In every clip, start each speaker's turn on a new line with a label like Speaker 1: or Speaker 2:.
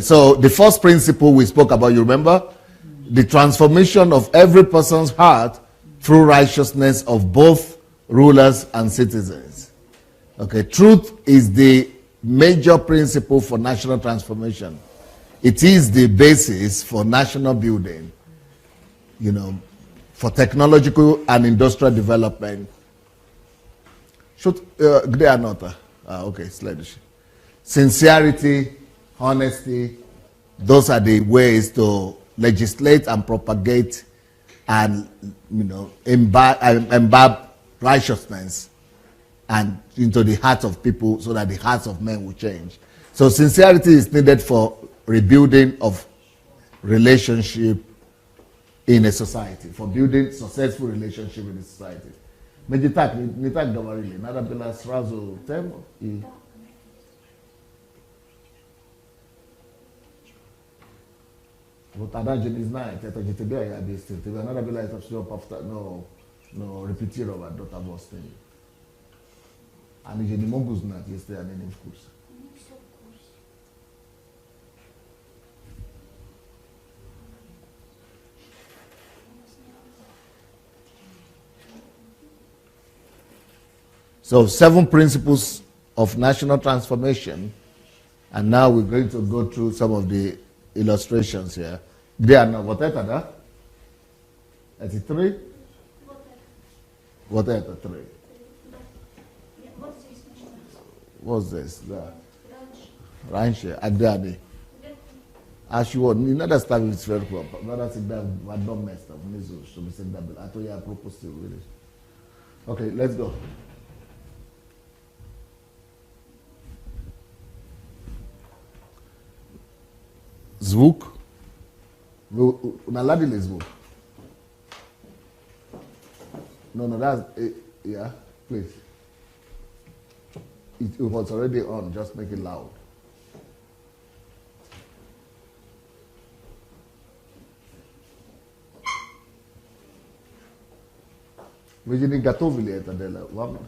Speaker 1: So the first principle we spoke about, you remember? The transformation of every person's heart through righteousness of both rulers and citizens. Okay, truth is the major principle for national transformation. It is the basis for national building, you know, for technological and industrial development. Okay, sincerity, honesty, those are the ways to legislate and propagate and, you know, imbibe righteousness and into the hearts of people so that the hearts of men will change. So sincerity is needed for rebuilding of relationship in a society, for building successful relationship in a society. Meditak gawarile, nada bila srazo temo I Votadaje is night, teta jitebea ya besti, tebe nada bila itapsio pafta no repetir over dota boston. Ani je ni monguz na yesterday ani in course. So 7 principles of national transformation, and now we're going to go through some of the illustrations here. They are now what that? 83? What 3? What's this? Ranch. Agdadi. As you want, another stuff is very proper. Another thing that I don't mess up. I told you I proposed to really. Okay, let's go. Zvuk. Unaladile zvuk. No, that's yeah, please. It was already on, just make it loud. Virginie Gatovili et Adela. One.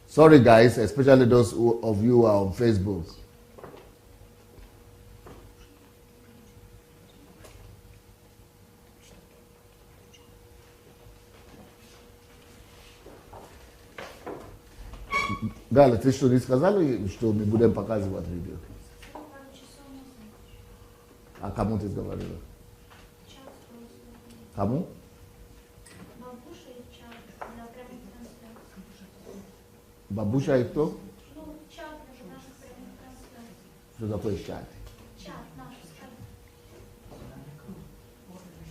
Speaker 1: Sorry guys, especially those of you who are on Facebook. Gale, ты что, не сказали, что мы будем показывать видео? А кому ты говорила? Кому? Бабуша и кто?
Speaker 2: Ну, чат наших прямых трансляций.
Speaker 1: Что такое чат?
Speaker 2: Чат наш.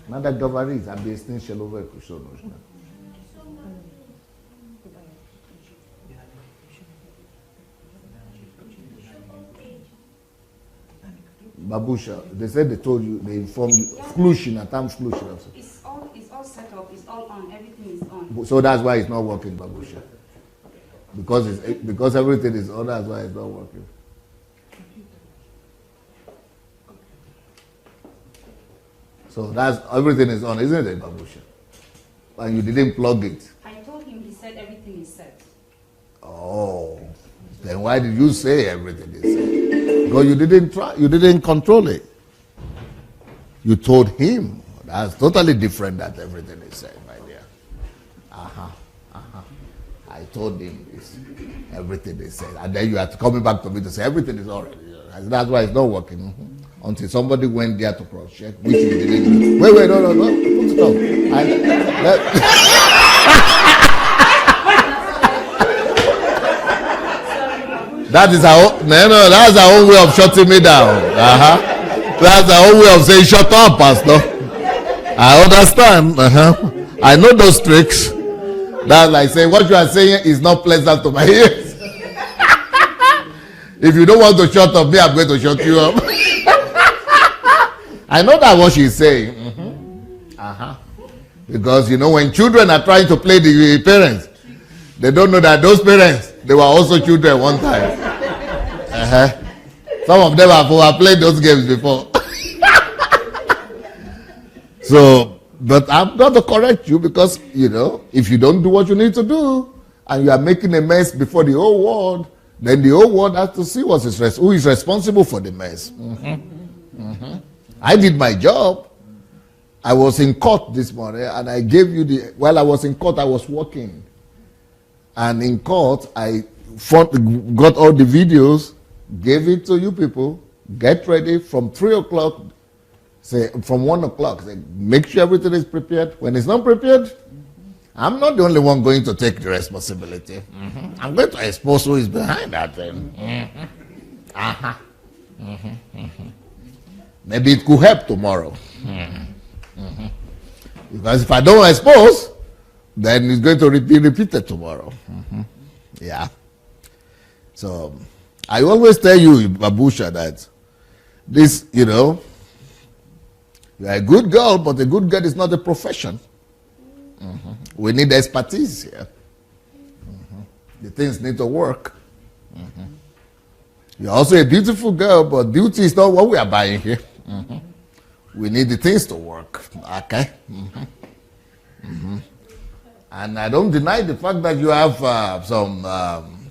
Speaker 1: Надо говорить, объяснить человеку, что нужно. Babusha, they said they told you, they informed you. Включено, там включено.
Speaker 3: It's all set up, it's all on, everything is on.
Speaker 1: So that's why it's not working, Babusha. Because everything is on, that's why it's not working. So that's everything is on, isn't it, Babusha? And you didn't plug it.
Speaker 3: I told him, he said everything is set.
Speaker 1: Oh, then why did you say everything is set? Because you didn't try, you didn't control it. You told him. That's totally different that everything is set, my dear. I told him everything is set. And then you are coming back to me to say everything is already. That's why it's not working. Until somebody went there to cross-check, which you didn't do. Wait, no. Put it up. That is that's our own way of shutting me down. That's our own way of saying, shut up, Pastor. I understand. I know those tricks. That's like saying, what you are saying is not pleasant to my ears. If you don't want to shut up me, I'm going to shut you up. I know that's what she's saying. Because, you know, when children are trying to play the parents, they don't know that those parents, they were also children one time. Some of them have played those games before. So, But I'm not to correct you because, if you don't do what you need to do and you are making a mess before the whole world, then the whole world has to see who is responsible for the mess. I did my job. I was in court this morning and I gave you while I was in court, I was working. And in court, I got all the videos, gave it to you people, get ready from 3 o'clock, say from 1 o'clock, say, make sure everything is prepared. When it's not prepared, I'm not the only one going to take the responsibility. I'm going to expose who is behind that thing. Maybe it could help tomorrow. Because if I don't expose, then it's going to be repeated tomorrow. Yeah. So I always tell you, Babusha, that this, you're a good girl, but a good girl is not a profession. We need expertise here. The things need to work. You're also a beautiful girl, but beauty is not what we are buying here. We need the things to work. Okay? And I don't deny the fact that you have some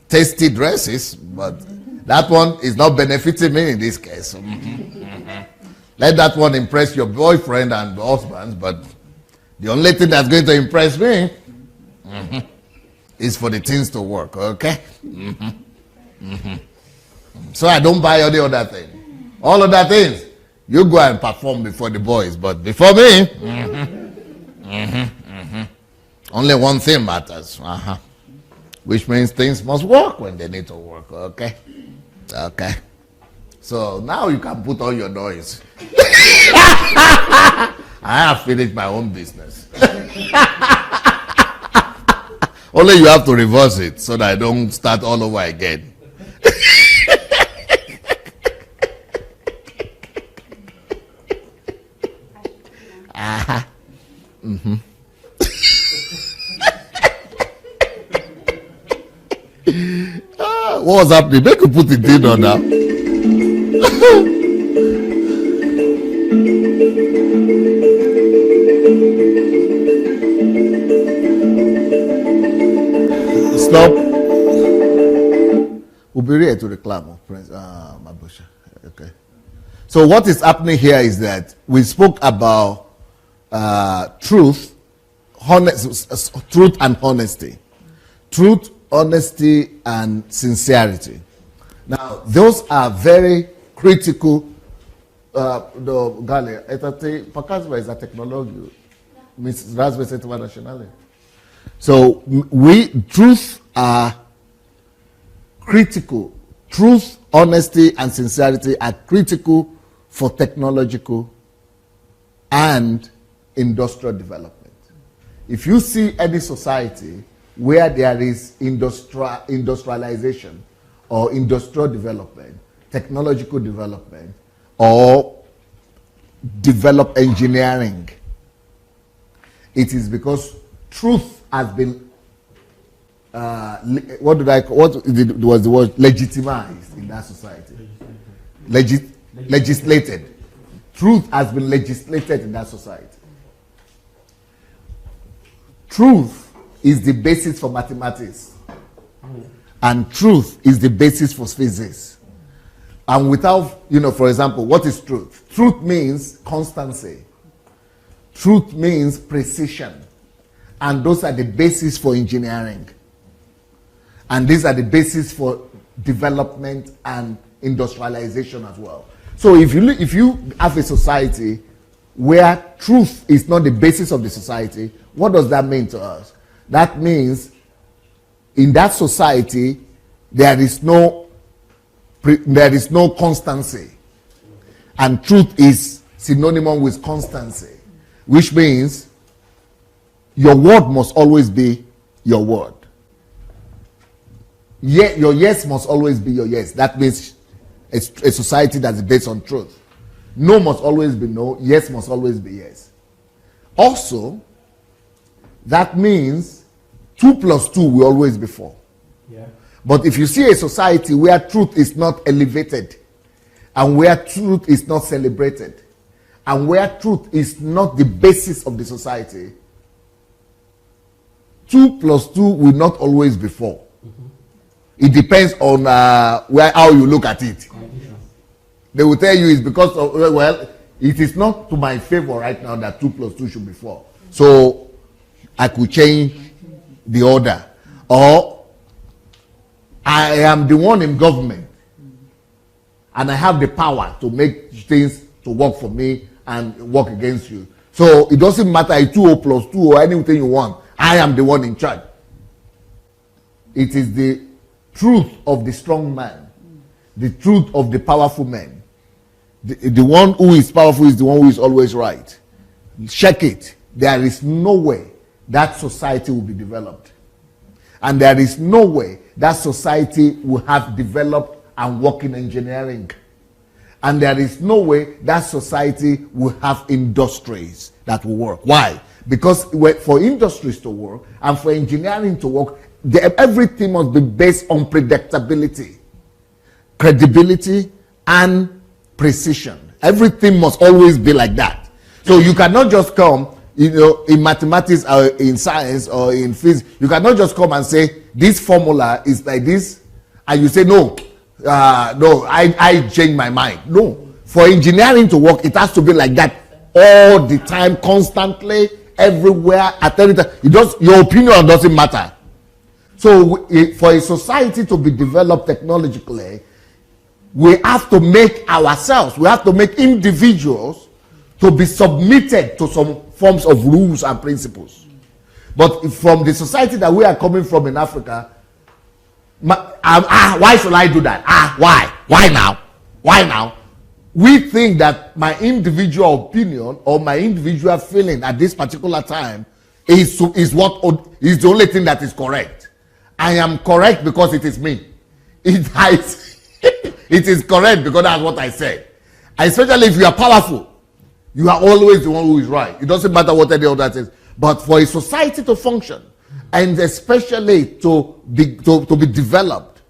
Speaker 1: tasty dresses, but that one is not benefiting me in this case. Let that one impress your boyfriend and husband, but the only thing that's going to impress me is for the things to work, okay? So I don't buy all the other things. All other things, you go and perform before the boys, but before me, only one thing matters, which means things must work when they need to work, okay? Okay. So now you can put all your noise. I have finished my own business. Only you have to reverse it so that I don't start all over again. What was happening? They could put it in on now. Stop. We'll be ready to reclaim, Prince Mabusha. Okay. So what is happening here is that we spoke about truth and honesty. Truth, honesty, and sincerity. Now, those are very critical. Pakazwa is a technology. So truth are critical. Truth, honesty, and sincerity are critical for technological and industrial development. If you see any society where there is industrialization or industrial development, technological development, or develop engineering, it is because truth has been what was the word? Legitimized in that society. Legislated. Truth has been legislated in that society. Truth is the basis for mathematics. And truth is the basis for physics. And without, for example, what is truth? Truth means constancy. Truth means precision. And those are the basis for engineering. And these are the basis for development and industrialization as well. So if you have a society where truth is not the basis of the society, what does that mean to us? That means in that society there is no constancy, and truth is synonymous with constancy, which means your word must always be your word. Your yes must always be your yes. That means a society that is based on truth. No must always be no. Yes must always be yes. Also, that means 2 plus 2 will always be 4. Yeah. But if you see a society where truth is not elevated and where truth is not celebrated and where truth is not the basis of the society, 2 plus 2 will not always be 4. It depends on how you look at it. They will tell you it's because of, well, it is not to my favor right now that 2 plus 2 should be 4. So I could change the order. Or I am the one in government and I have the power to make things to work for me and work against you. So it doesn't matter if 2 plus 2 or anything you want. I am the one in charge. It is the truth of the strong man, the truth of the powerful man. The one who is powerful is the one who is always right. Check it. There is no way that society will be developed. And there is no way that society will have developed and work in engineering. And there is no way that society will have industries that will work. Why? Because for industries to work and for engineering to work, everything must be based on predictability, credibility, and precision. Everything must always be like that. So you cannot just come, in mathematics or in science or in physics, you cannot just come and say, this formula is like this, and you say, no, I changed my mind. No. For engineering to work, it has to be like that all the time, constantly, everywhere, at any time. Your opinion doesn't matter. So for a society to be developed technologically, we have to make ourselves, we have to make individuals to be submitted to some forms of rules and principles. But from the society that we are coming from in Africa, why should I do that? Why? Why now? Why now? We think that my individual opinion or my individual feeling at this particular time is the only thing that is correct. I am correct because it is me. It is correct because that's what I said. Especially if you are powerful, you are always the one who is right. It doesn't matter what any other says. But for a society to function, and especially to be developed,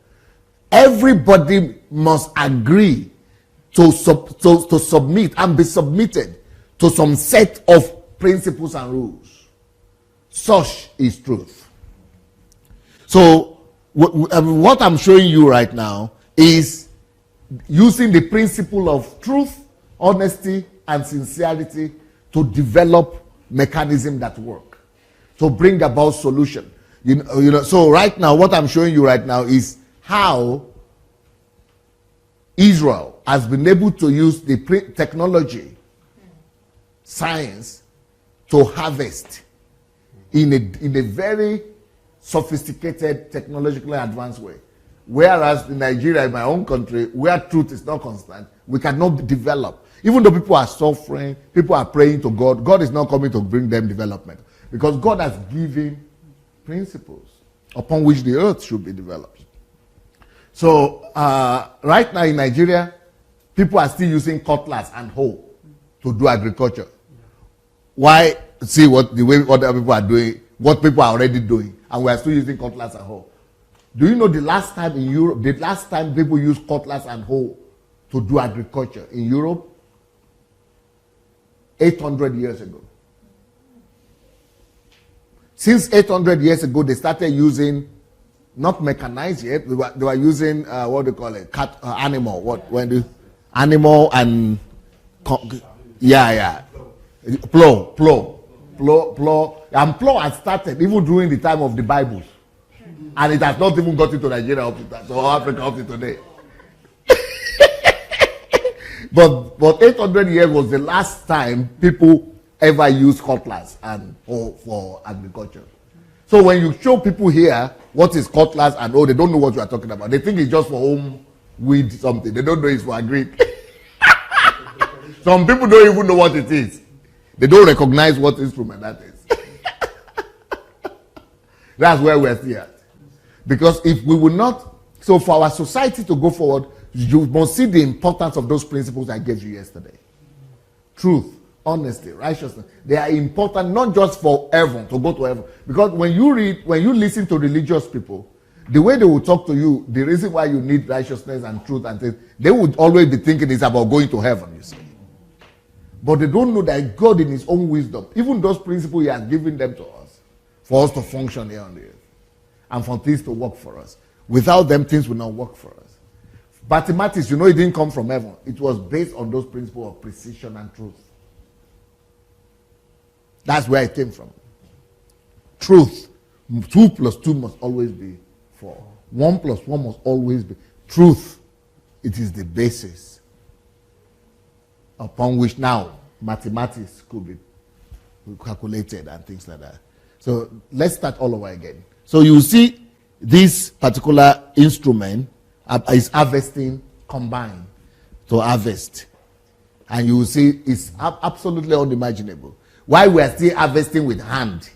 Speaker 1: everybody must agree to submit and be submitted to some set of principles and rules. Such is truth. So what I'm showing you right now is using the principle of truth, honesty, and sincerity to develop mechanisms that work, to bring about solution. So right now, what I'm showing you right now is how Israel has been able to use the technology, science, to harvest in a very sophisticated, technologically advanced way. Whereas in Nigeria, in my own country, where truth is not constant, we cannot develop. Even though people are suffering, people are praying to God, God is not coming to bring them development. Because God has given principles upon which the earth should be developed. So right now in Nigeria, people are still using cutlass and hoe to do agriculture. Why? See the way other people are doing, what people are already doing, and we are still using cutlass and hoe. Do you know the last time in Europe, the last time people used cutlass and hoe to do agriculture in Europe? 800 years ago. Since 800 years ago, they started using, not mechanized yet, they were using, what do you call it, animal, animal and, plow. And plow had started even during the time of the Bible. And it has not even got into Nigeria up to that, or Africa up to today. But 800 years was the last time people ever used cutlass and hoe for agriculture. So when you show people here what is cutlass and hoe, they don't know what you are talking about. They think it's just for home weed something. They don't know it's for agri. Some people don't even know what it is. They don't recognize what instrument that is. That's where we're still at. Because if we will not, so for our society to go forward, you must see the importance of those principles I gave you yesterday. Truth, honesty, righteousness. They are important not just for heaven, to go to heaven. Because when you listen to religious people, the way they will talk to you, the reason why you need righteousness and truth and things, they would always be thinking it's about going to heaven, you see. But they don't know that God in his own wisdom, even those principles he has given them to us, for us to function here on the earth, and for things to work for us. Without them, things will not work for us. Mathematics, it didn't come from heaven. It was based on those principles of precision and truth. That's where it came from. Truth. 2 plus 2 must always be 4. 1 plus 1 must always be truth. It is the basis upon which now mathematics could be calculated and things like that. So let's start all over again. So you see this particular instrument is harvesting combined to harvest. And you will see it's absolutely unimaginable. Why we are still harvesting with hand.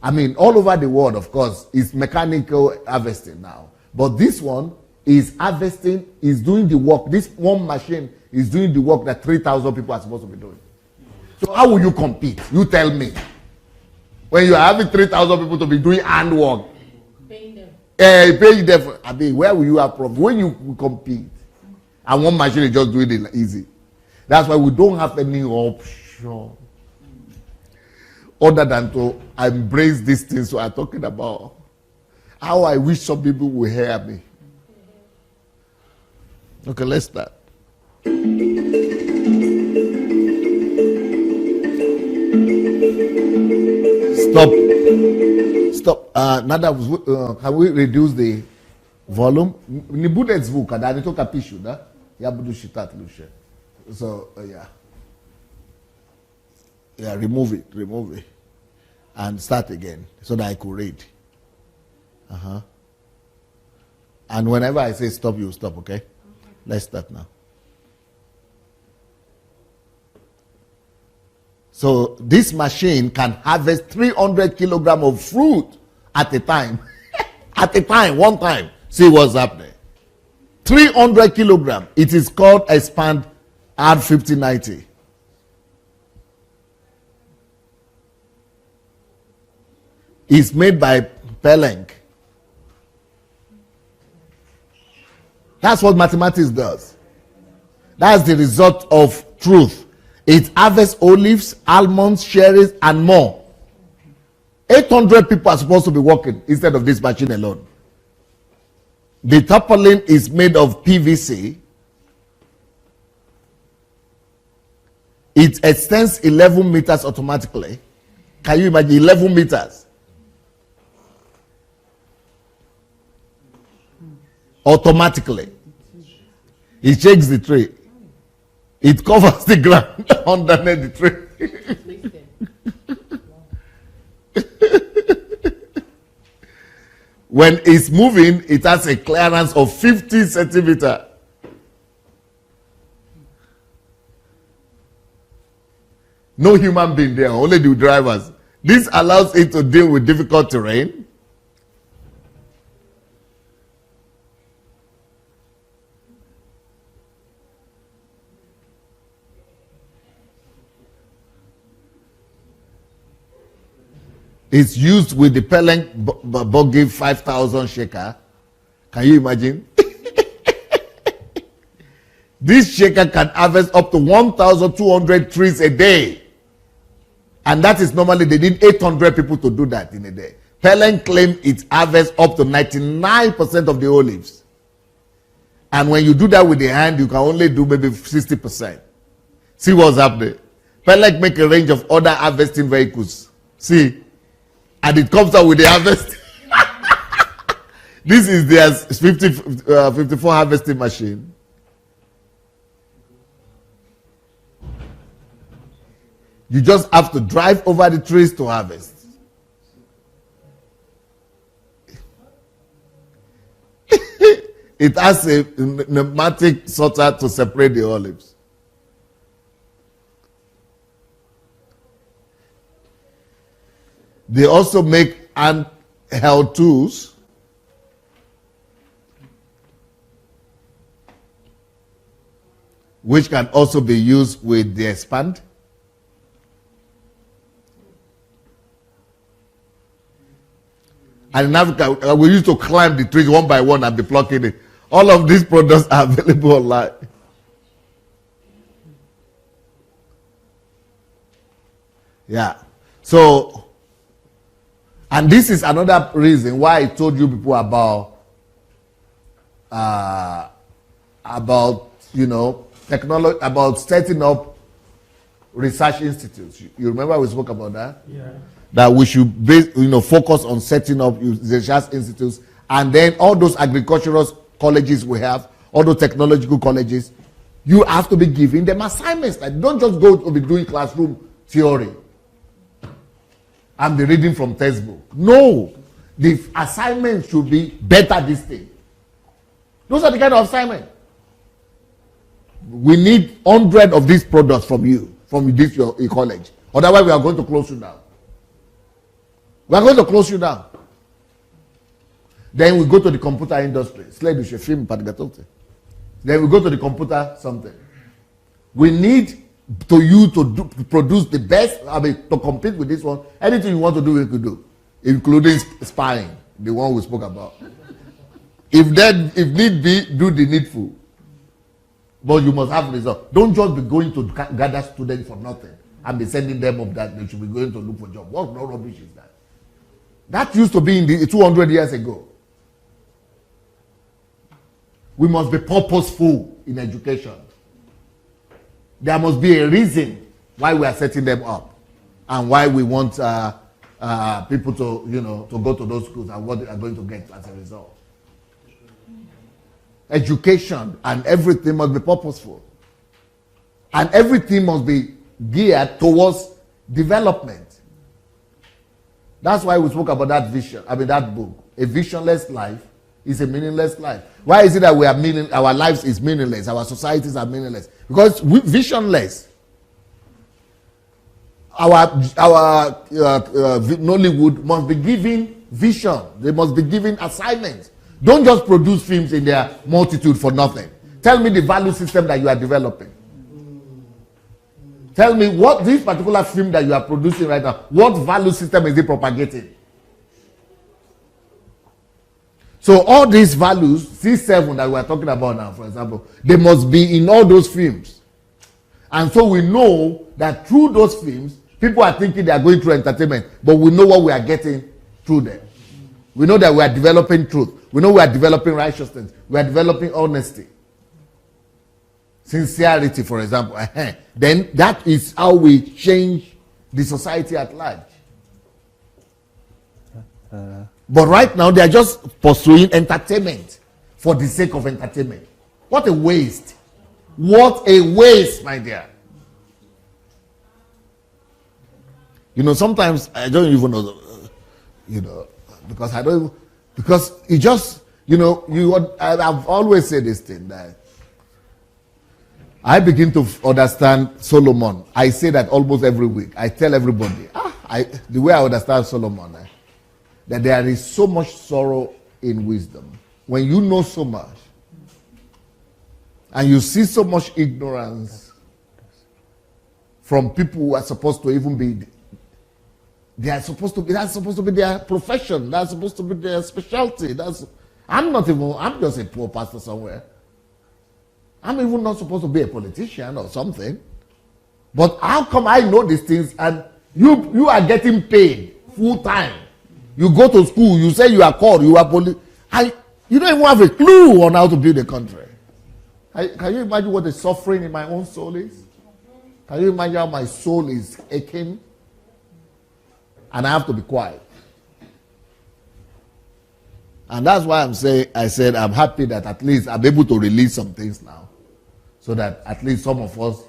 Speaker 1: I mean, all over the world, of course, it's mechanical harvesting now. But this one is harvesting, is doing the work. This one machine is doing the work that 3,000 people are supposed to be doing. So how will you compete? You tell me. When you are having 3,000 people to be doing handwork.
Speaker 2: Paying them.
Speaker 1: Paying them. I mean, where will you have problems? When you compete, and one machine is just doing it easy. That's why we don't have any option other than to embrace these things we are talking about. How I wish some people will hear me. Okay, let's start. Stop. Nada, can we reduce the volume? Ni bude zvuka, da nitoka pishu, da? Ya budu shitat lushe. So, yeah. Yeah, remove it. And start again so that I could read. And whenever I say stop, you stop, okay? Let's start now. So this machine can harvest 300 kilograms of fruit at a time. One time. See what's happening. 300 kilograms. It is called Expand R5090. It's made by Pellenc. That's what mathematics does. That's the result of truth. It harvests olives, almonds, cherries, and more. 800 people are supposed to be working instead of this machine alone. The tarpaulin is made of PVC. It extends 11 meters automatically. Can you imagine 11 meters? Automatically. It shakes the tree. It covers the ground underneath the tree. When it's moving, it has a clearance of 50 centimeters. No human being there, only the drivers. This allows it to deal with difficult terrain. It's used with the Pellenc buggy 5,000 shaker. Can you imagine? This shaker can harvest up to 1,200 trees a day. And that is normally, they need 800 people to do that in a day. Pellenc claims it harvests up to 99% of the olives. And when you do that with the hand, you can only do maybe 60%. See what's happening. Pellenc make a range of other harvesting vehicles. See? And it comes out with the harvest. This is their 54 harvesting machine. You just have to drive over the trees to harvest. It has a pneumatic sorter to separate the olives. They also make handheld tools which can also be used with the expand. And in Africa, we used to climb the trees one by one and be plucking it. All of these products are available online. Yeah. So, and this is another reason why I told you people about technology, about setting up research institutes. You remember we spoke about that?
Speaker 4: Yeah.
Speaker 1: That we should focus on setting up research institutes, and then all those agricultural colleges we have, all those technological colleges, you have to be giving them assignments. Like, don't just go to be doing classroom theory and be reading from textbook. No, the assignment should be better this thing. Those are the kind of assignment. We need 100 of these products from you, from this your college. Otherwise, we are going to close you down. We are going to close you down. Then we go to the computer industry. Then we go to the computer something. We need to produce the best, to compete with this one. Anything you want to do, we could do, including spying, the one we spoke about. If need be, do the needful. But you must have results. Don't just be going to gather students for nothing and be sending them up that they should be going to look for jobs. What rubbish is that? That used to be in the 200 years ago. We must be purposeful in education. There must be a reason why we are setting them up and why we want people to go to those schools and what they are going to get as a result. Education and everything must be purposeful. And everything must be geared towards development. That's why we spoke about that vision, that book. A visionless life is a meaningless life. Why is it that our lives is meaningless, our societies are meaningless? Because visionless. Our Nollywood must be given vision. They must be given assignments. Don't just produce films in their multitude for nothing. Tell me the value system that you are developing. Tell me what this particular film that you are producing right now, what value system is it propagating? So all these values, C7 that we are talking about now, for example, they must be in all those films. And so we know that through those films, people are thinking they are going through entertainment, but we know what we are getting through them. We know that we are developing truth. We know we are developing righteousness. We are developing honesty. Sincerity, for example. Then that is how we change the society at large. But right now, they are just pursuing entertainment for the sake of entertainment. What a waste. What a waste, my dear. Sometimes I don't even know, because it just, I've always said this thing that I begin to understand Solomon. I say that almost every week. I tell everybody, the way I understand Solomon, that there is so much sorrow in wisdom. When you know so much, and you see so much ignorance from people who are supposed to even be, that's supposed to be their profession. That's supposed to be their specialty. I'm just a poor pastor somewhere. I'm even not supposed to be a politician or something. But how come I know these things and you are getting paid full time? You go to school, you say you are called, you are police. You don't even have a clue on how to build a country. Can you imagine what the suffering in my own soul is? Can you imagine how my soul is aching? And I have to be quiet. And that's why I said I'm happy that at least I'm able to release some things now. So that at least some of us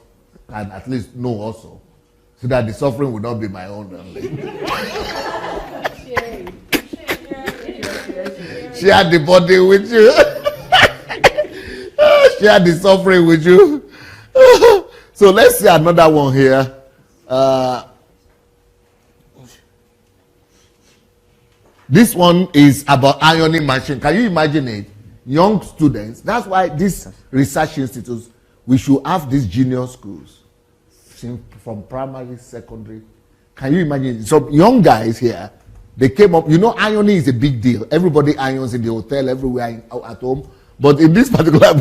Speaker 1: can at least know also. So that the suffering will not be my own only. Share the body with you. Share the suffering with you. So let's see another one here. This one is about ironing machine. Can you imagine it? Young students. That's why these research institutes, we should have these junior schools from primary, secondary. Can you imagine? Some young guys here, they came up. Ironing is a big deal. Everybody irons in the hotel, everywhere at home. But in this particular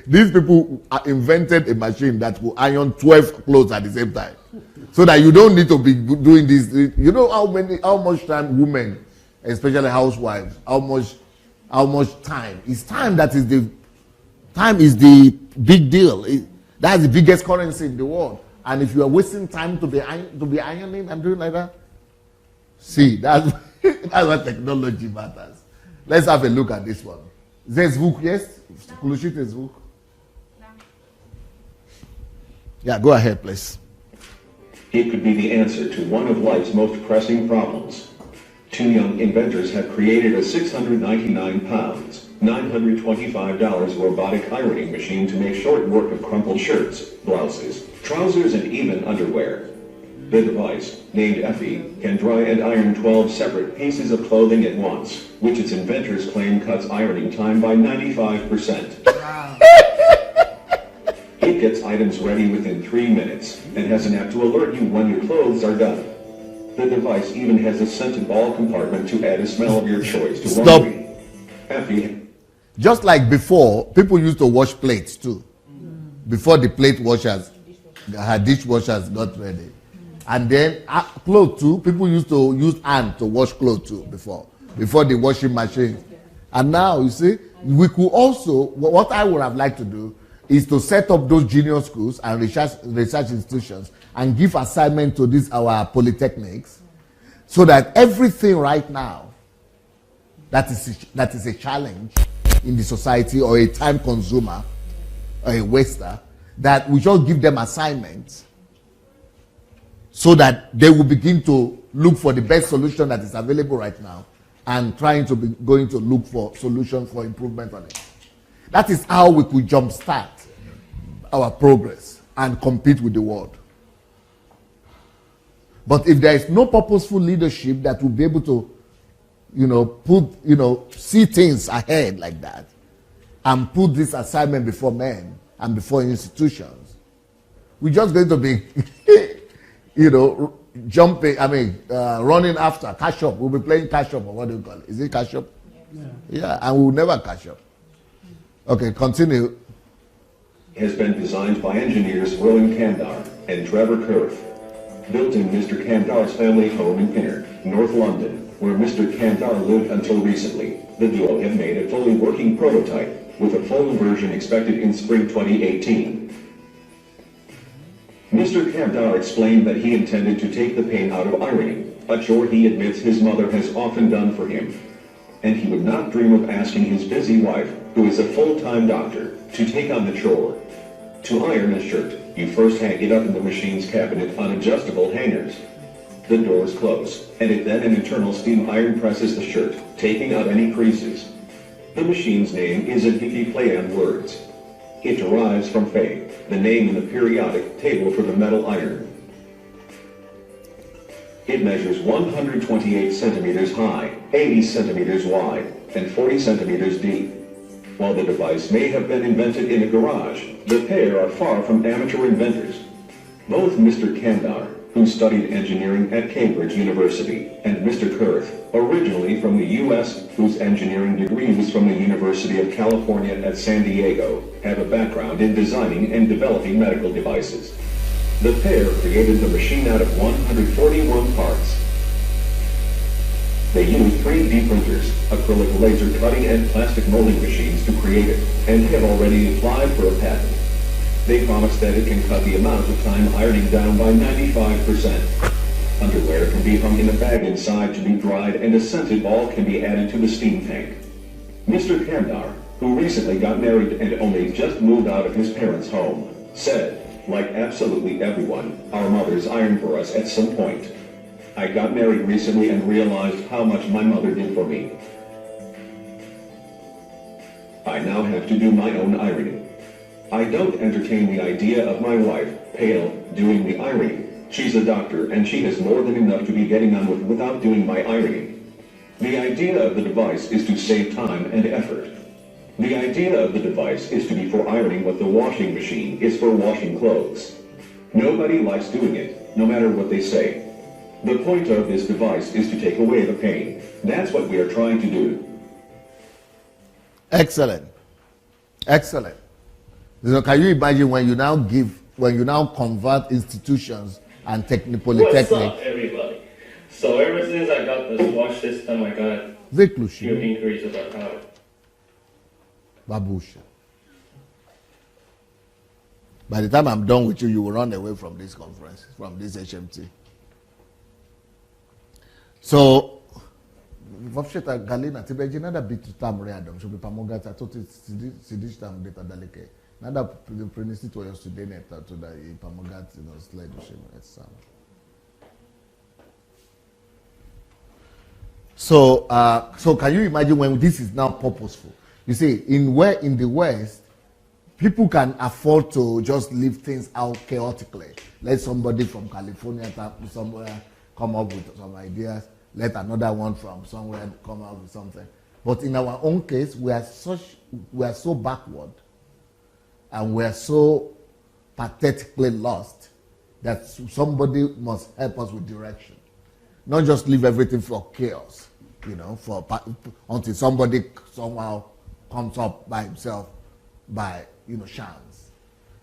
Speaker 1: these people invented a machine that will iron 12 clothes at the same time. So that you don't need to be doing this. You know how much time women, especially housewives, how much time? It's time that is the big deal. That's the biggest currency in the world. And if you are wasting time to be ironing and doing like that, see, that's what technology matters. Let's have a look at this one. Zvuk, yes? Kulushite Zvuk. Yeah, go ahead, please.
Speaker 4: It could be the answer to one of life's most pressing problems. Two young inventors have created a 699 pounds, $925 robotic ironing machine to make short work of crumpled shirts, blouses, trousers, and even underwear. The device, named Effie, can dry and iron 12 separate pieces of clothing at once, which its inventors claim cuts ironing time by 95%. Wow. It gets items ready within 3 minutes, and has an app to alert you when your clothes are done. The device even has a scented ball compartment to add a smell of your choice to laundry. Effie.
Speaker 1: Just like before, people used to wash plates too. Before the plate washers, her dishwashers got ready. And then clothes too, people used to use hand to wash clothes too before the washing machine. And now, you see, we could also, what I would have liked to do is to set up those junior schools and research institutions and give assignment to our polytechnics, so that everything right now that is a challenge in the society or a time consumer or a waster, that we just give them assignments so that they will begin to look for the best solution that is going to look for solutions for improvement on it. That is how we could jumpstart our progress and compete with the world. But if there is no purposeful leadership that will be able to, see things ahead like that and put this assignment before men and before institutions, we're just going to be, running after catch up. We'll be playing catch up, or what do you call it? Is it catch up? Yeah, and we'll never catch up. Okay, continue.
Speaker 4: Has been designed by engineers Rowan Kandar and Trevor Kurth. Built in Mr. Kandar's family home in Pinner, North London, where Mr. Kandar lived until recently, the duo have made a fully working prototype, with a full version expected in spring 2018. Mr. Kandar explained that he intended to take the pain out of ironing, a chore he admits his mother has often done for him. And he would not dream of asking his busy wife, who is a full-time doctor, to take on the chore. To iron a shirt, you first hang it up in the machine's cabinet on adjustable hangers. The doors close, and then an internal steam iron presses the shirt, taking out any creases. The machine's name is a geeky play on words. It derives from Fe, the name in the periodic table for the metal iron. It measures 128 centimeters high, 80 centimeters wide, and 40 centimeters deep. While the device may have been invented in a garage, the pair are far from amateur inventors. Both Mr. Kandar, who studied engineering at Cambridge University, and Mr. Kurth, originally from the U.S., whose engineering degree was from the University of California at San Diego, have a background in designing and developing medical devices. The pair created the machine out of 141 parts. They used 3D printers, acrylic laser cutting and plastic molding machines to create it, and have already applied for a patent. They promise that it can cut the amount of time ironing down by 95%. Underwear can be hung in a bag inside to be dried, and a scented ball can be added to the steam tank. Mr. Kandar, who recently got married and only just moved out of his parents' home, said, "Like absolutely everyone, our mothers ironed for us at some point. I got married recently and realized how much my mother did for me. I now have to do my own ironing. I don't entertain the idea of my wife, Pale, doing the ironing. She's a doctor and she has more than enough to be getting on with without doing my ironing. The idea of the device is to save time and effort. The idea of the device is to be for ironing what the washing machine is for washing clothes. Nobody likes doing it, no matter what they say. The point of this device is to take away the pain. That's what we are trying to do."
Speaker 1: Excellent. Excellent. Can you imagine when you now convert institutions and
Speaker 5: What's
Speaker 1: polytechnic.
Speaker 5: up, everybody? So ever since I got this watch system, I got
Speaker 1: Véclus,
Speaker 5: few inquiries about how
Speaker 1: Babusha. By the time I'm done with you, you will run away from this conference, from this HMT. So, вообще-то Галина, тебе же надо быть там рядом, чтобы помогать, а то ты сидишь там где-то далеко. Надо принести твое студент туда и помогать следующим. So can you imagine when this is now purposeful? You see, in the West, people can afford to just leave things out chaotically. Let somebody from California somewhere come up with some ideas. Let another one from somewhere come up with something. But in our own case, we are so backward, and we are so pathetically lost that somebody must help us with direction. Not just leave everything for chaos, until somebody somehow comes up by himself by chance.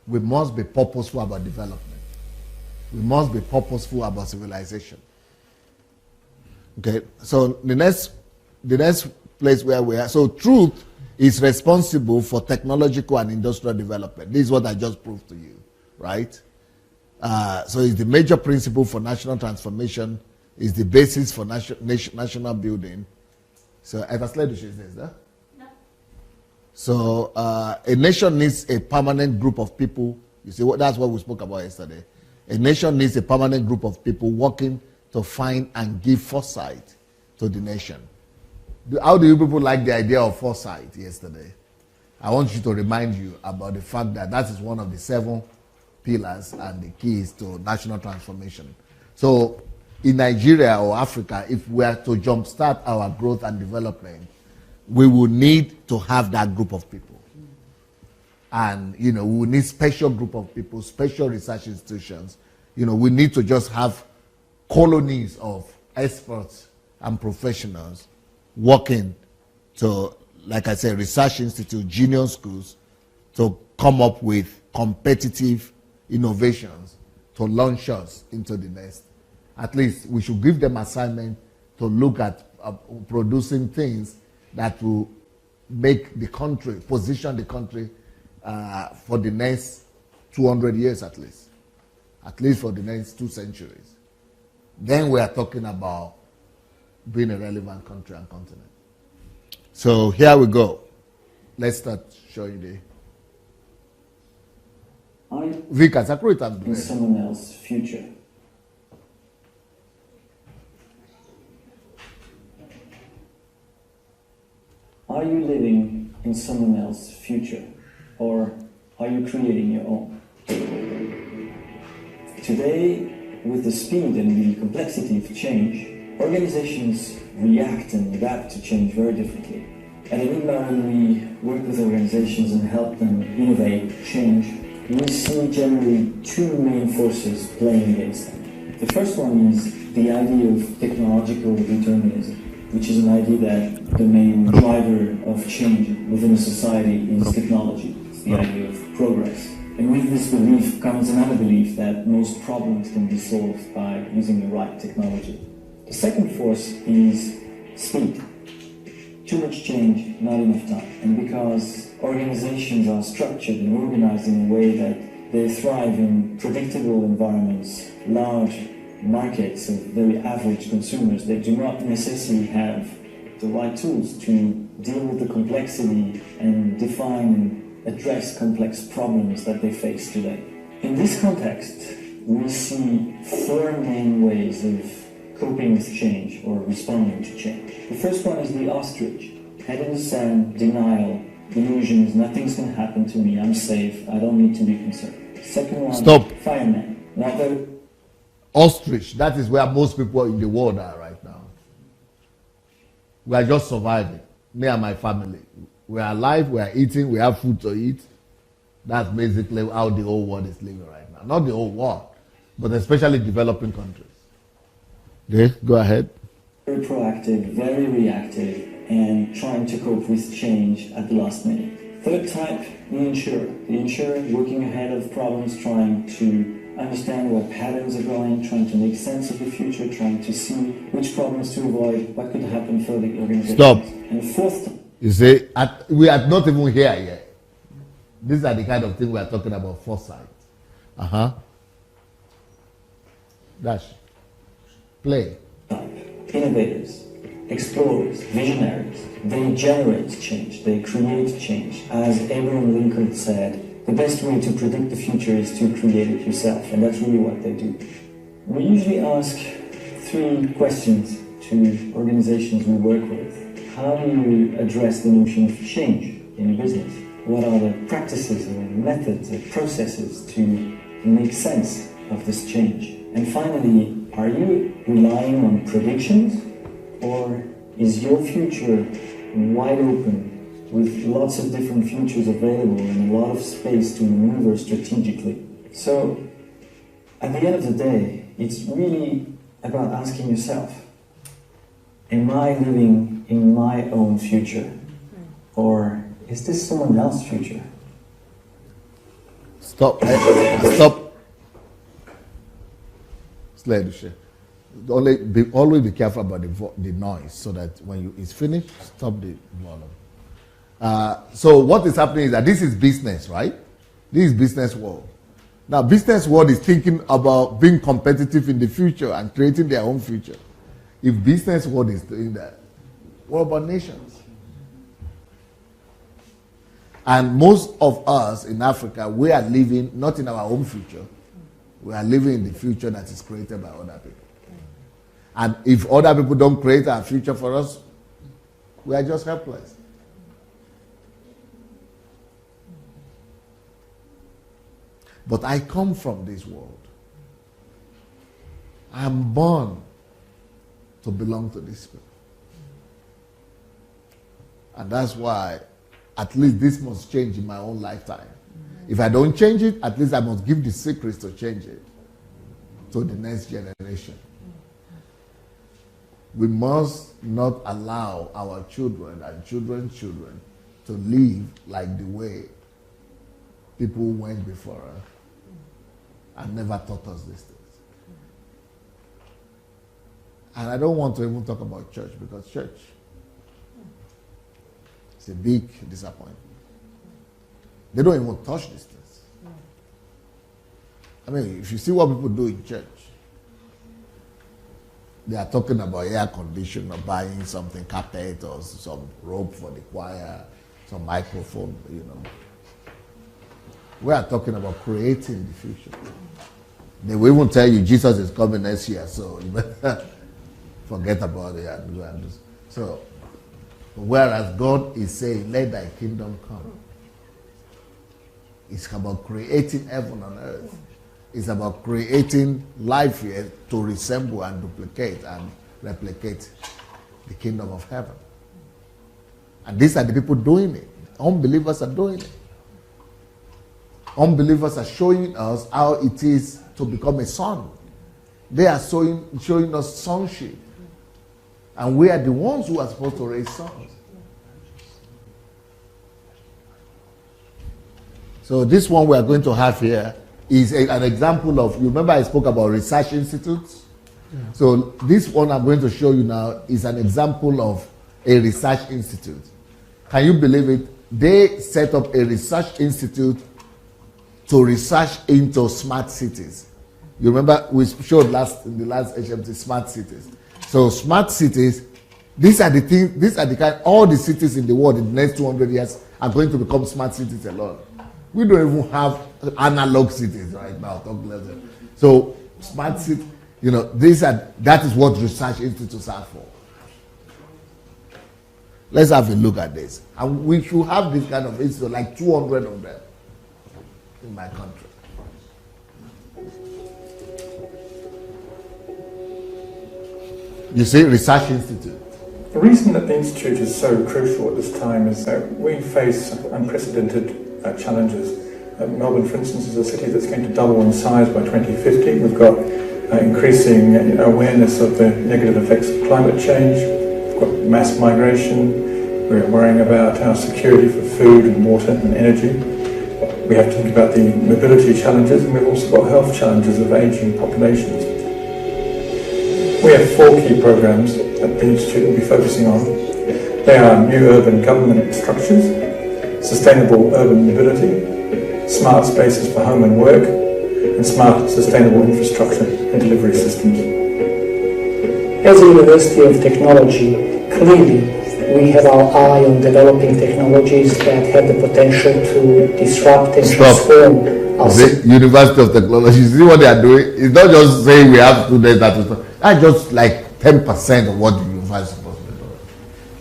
Speaker 1: We must be purposeful about development. We must be purposeful about civilization. Okay, so the next place where we are, so truth is responsible for technological and industrial development. This is what I just proved to you, right? So it's the major principle for national transformation, is the basis for national building. So, so a nation needs a permanent group of people. You see, that's what we spoke about yesterday. A nation needs a permanent group of people working to find and give foresight to the nation. How do you people like the idea of foresight yesterday? I want you to remind you about the fact that that is one of the 7 pillars and the keys to national transformation. So in Nigeria or Africa, if we are to jumpstart our growth and development, we will need to have that group of people. And, we will need special group of people, special research institutions. We need to just have colonies of experts and professionals working to, like I said, research institute, junior schools, to come up with competitive innovations to launch us into the next. At least we should give them assignment to look at producing things that will make the country, position the country for the next 200 years at least for the next 2 centuries. Then we are talking about being a relevant country and continent. So here we go. Let's start showing the Vika,
Speaker 6: in someone else's future. Are you living in someone else's future, or are you creating your own? Today, with the speed and the complexity of change, organizations react and adapt to change very differently. And in Inba, when we work with organizations and help them innovate, change, we see generally 2 main forces playing against them. The first one is the idea of technological determinism, which is an idea that the main driver of change within a society is technology. It's the idea of progress. And with this belief comes another belief that most problems can be solved by using the right technology. The second force is speed. Too much change, not enough time. And because organizations are structured and organized in a way that they thrive in predictable environments, large markets of very average consumers, they do not necessarily have the right tools to deal with the complexity and define and address complex problems that they face today. In this context, we see 4 main ways of coping with change or responding to change. The first one is the ostrich. Head in the sand, denial, illusions, nothing's going to happen to me, I'm safe, I don't need to be concerned. Second one,
Speaker 1: Stop.
Speaker 6: Fireman. Not the
Speaker 1: ostrich, that is where most people in the world are right now. We are just surviving, me and my family. We are alive, we are eating, we have food to eat. That's basically how the whole world is living right now. Not the whole world, but especially developing countries. Okay, go ahead.
Speaker 6: Very proactive, very reactive, and trying to cope with change at the last minute. Third type, the insurer. The insurer working ahead of problems, trying to understand where patterns are going, trying to make sense of the future, trying to see which problems to avoid, what could happen for the organization.
Speaker 1: Stop.
Speaker 6: And fourth,
Speaker 1: You see, we are not even here yet. These are the kind of thing we are talking about, foresight. Dash. Play.
Speaker 6: innovators, explorers, visionaries, they generate change, they create change. As Abraham Lincoln said, the best way to predict the future is to create it yourself, and that's really what they do. We usually ask 3 questions to organizations we work with. How do you address the notion of change in your business? What are the practices or methods or processes to make sense of this change? And finally, are you relying on predictions, or is your future wide open with lots of different futures available and a lot of space to maneuver strategically? So, at the end of the day, it's really about asking yourself, am I living in my own future? Or is this someone else's future?
Speaker 1: Stop. Stop. Slide. Always be careful about the noise, so that when it's finished, stop the volume. So what is happening is that this is business, right? This is business world. Now, business world is thinking about being competitive in the future and creating their own future. If business world is doing that, what about nations? And most of us in Africa, we are living not in our own future. We are living in the future that is created by other people. And if other people don't create our future for us, we are just helpless. But I come from this world. I am born to belong to this people. And that's why at least this must change in my own lifetime. If I don't change it, at least I must give the secrets to change it to the next generation. We must not allow our children and children's children to live like the way people went before us and never taught us these things. And I don't want to even talk about church, because church is a big disappointment. They don't even touch these things. I mean, if you see what people do in church, they are talking about air conditioning or buying something, carpet or some rope for the choir, some microphone, We are talking about creating the future. They will even tell you Jesus is coming next year, so you better forget about it and do and do. So, whereas God is saying, let thy kingdom come. It's about creating heaven on earth. It's about creating life here to resemble and duplicate and replicate the kingdom of heaven. And these are the people doing it. Unbelievers are doing it. Unbelievers are showing us how it is to become a son. They are showing us sonship. And we are the ones who are supposed to raise sons. So this one we are going to have here is an example of, you remember I spoke about research institutes? Yeah. So this one I'm going to show you now is an example of a research institute. Can you believe it? They set up a research institute to research into smart cities. You remember we showed in the last HMT smart cities. So smart cities, these are the kind, all the cities in the world in the next 200 years are going to become smart cities alone. We don't even have analog cities right now. So smart city, that is what research institutes are for. Let's have a look at this. And we should have this kind of institute, like 200 of them in my country. You see, research institute.
Speaker 7: The reason that the Institute is so crucial at this time is that we face unprecedented challenges. Melbourne, for instance, is a city that's going to double in size by 2050. We've got increasing awareness of the negative effects of climate change. We've got mass migration. We're worrying about our security for food and water and energy. We have to think about the mobility challenges, and we've also got health challenges of ageing populations. We have 4 key programs that the Institute will be focusing on. They are new urban government structures, sustainable urban mobility, smart spaces for home and work, and smart sustainable infrastructure and delivery systems.
Speaker 8: As a University of Technology, clearly we have our eye on developing technologies that have the potential to disrupt and transform
Speaker 1: the University of Technology. See what they are doing? It's not just saying we have students that's just like 10% of what the university is supposed to be doing.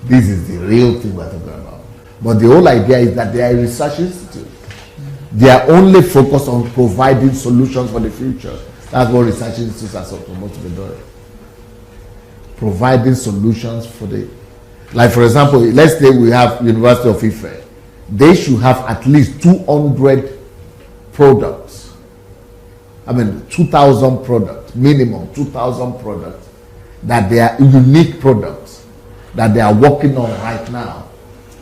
Speaker 1: This is the real thing we're talking about. But the whole idea is that they are a research institute. They are only focused on providing solutions for the future. That's what research institutes are supposed to be doing. Providing solutions for the, like for example, let's say we have University of Ife. They should have at least 200 products. I mean, 2,000 products, minimum 2,000 products, that they are unique products that they are working on right now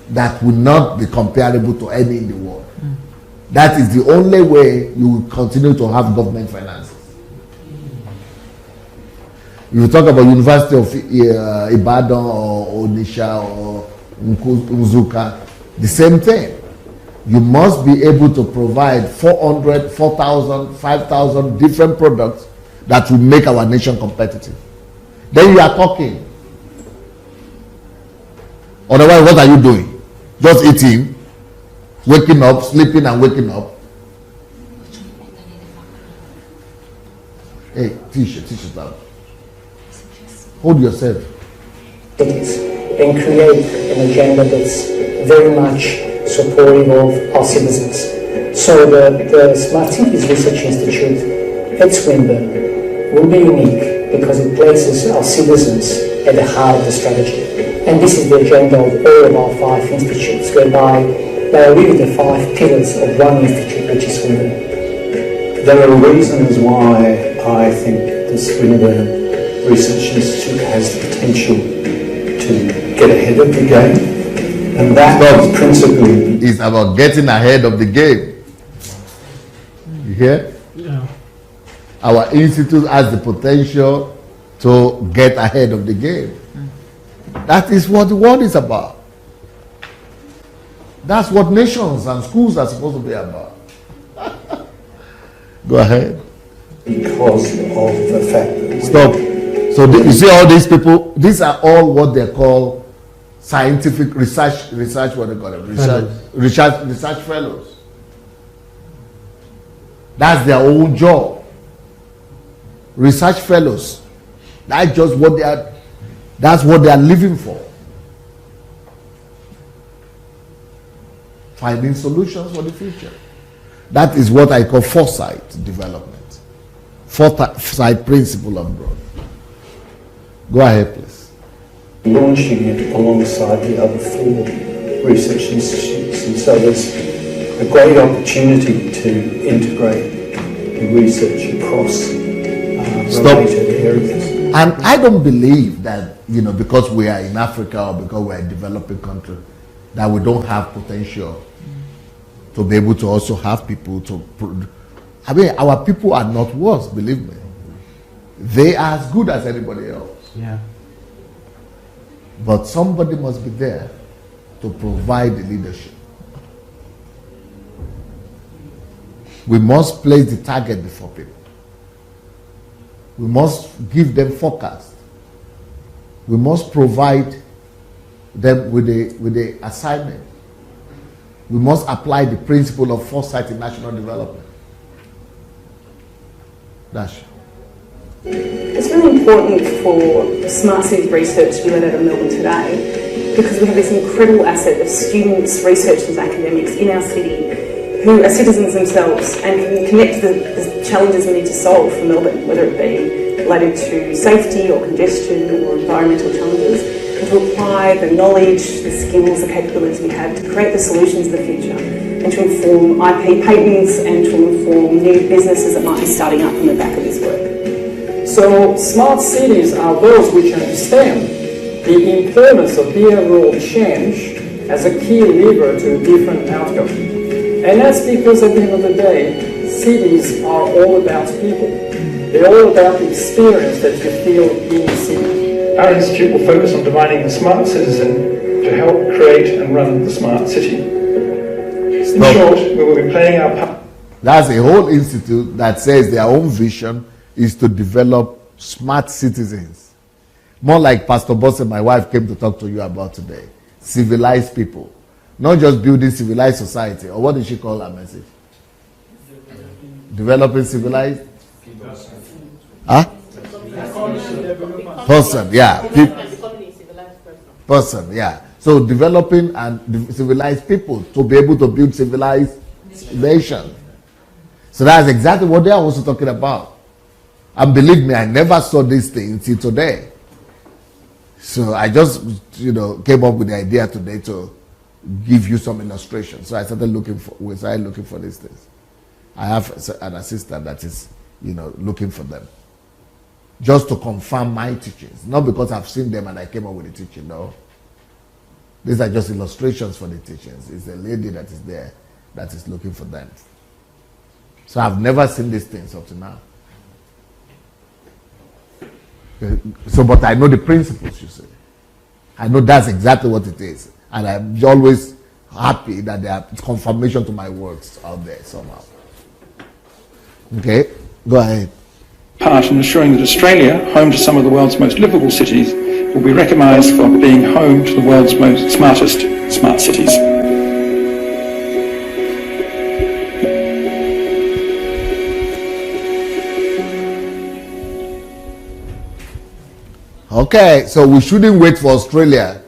Speaker 1: that will not be comparable to any in the world. That is the only way you will continue to have government finances. You talk about University of Ibadan or Onisha or Nzuka, the same thing. You must be able to provide 400, 4,000, 5,000 different products that will make our nation competitive. Then you are talking. Otherwise, what are you doing? Just eating, waking up, sleeping and waking up. Hey, teach out. Hold yourself.
Speaker 8: And create an agenda that's very much supportive of our citizens. So the Smart Cities Research Institute at Swinburne will be unique because it places our citizens at the heart of the strategy. And this is the agenda of all of our 5 institutes, whereby they are really the 5 pillars of one institute, which is Swinburne.
Speaker 9: There are reasons why I think the Swinburne Research Institute has the potential to get ahead of the game. And that is principally...
Speaker 1: It's about getting ahead of the game. You hear?
Speaker 10: Yeah.
Speaker 1: Our institute has the potential to get ahead of the game. That is what the world is about. That's what nations and schools are supposed to be about. Go ahead.
Speaker 9: Because of the fact that...
Speaker 1: Stop. So you see all these people, these are all what they call scientific research, what they call them, research fellows. That's their own job. Research fellows. That's just what they are, that's what they are living for. Finding solutions for the future. That is what I call foresight development. Foresight principle of growth. Go ahead, please.
Speaker 9: Launching it alongside the other 4 research institutes, and so there's a great opportunity to integrate the research across related areas.
Speaker 1: And I don't believe that, because we are in Africa or because we are a developing country, that we don't have potential to be able to also have people to... I mean, our people are not worse, believe me. They are as good as anybody else.
Speaker 10: Yeah.
Speaker 1: But somebody must be there to provide the leadership. We must place the target before people. We must give them forecast. We must provide them with the assignment. We must apply the principle of foresight in national development. Dash.
Speaker 11: It's really important for smart cities research to be led out of Melbourne today because we have this incredible asset of students, researchers, academics in our city who are citizens themselves and can connect the challenges we need to solve for Melbourne, whether it be related to safety or congestion or environmental challenges, and to apply the knowledge, the skills, the capabilities we have to create the solutions of the future and to inform IP patents and to inform new businesses that might be starting up on the back of this work.
Speaker 12: So smart cities are those which understand the importance of behavioral change as a key lever to different outcomes. And that's because at the end of the day, cities are all about people. They're all about the experience that you feel in the city.
Speaker 7: Our institute will focus on defining the smart citizen to help create and run the smart city. In short, we will be playing our part.
Speaker 1: That's a whole institute that says their own vision is to develop smart citizens. More like Pastor Boss and my wife came to talk to you about today. Civilized people. Not just building civilized society. Or what did she call her message? Developing civilized? Huh? Person, yeah. Person, yeah. So developing and civilized people to be able to build civilized nation. So that's exactly what they are also talking about. And believe me, I never saw this thing until today. So I just, came up with the idea today to give you some illustration. So I started looking for these things. I have an assistant that is, looking for them. Just to confirm my teachings. Not because I've seen them and I came up with the teaching, no. These are just illustrations for the teachings. It's a lady that is there that is looking for them. So I've never seen these things up to now. So, but I know the principles, you see. I know that's exactly what it is. And I'm always happy that there are confirmation to my words out there somehow. Okay, go ahead.
Speaker 7: Part in ensuring that Australia, home to some of the world's most livable cities, will be recognised for being home to the world's most smartest smart cities.
Speaker 1: Okay, so we shouldn't wait for Australia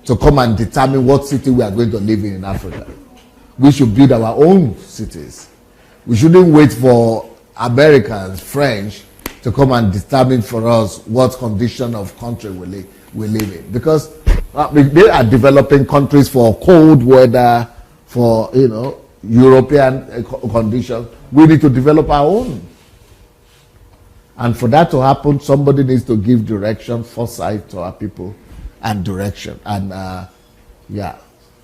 Speaker 1: to come and determine what city we are going to live in Africa. We should build our own cities. We shouldn't wait for Americans, French, to come and determine for us what condition of country we live in. Because they are developing countries for cold weather, for, European conditions. We need to develop our own. And for that to happen, somebody needs to give direction, foresight to our people, and direction. And,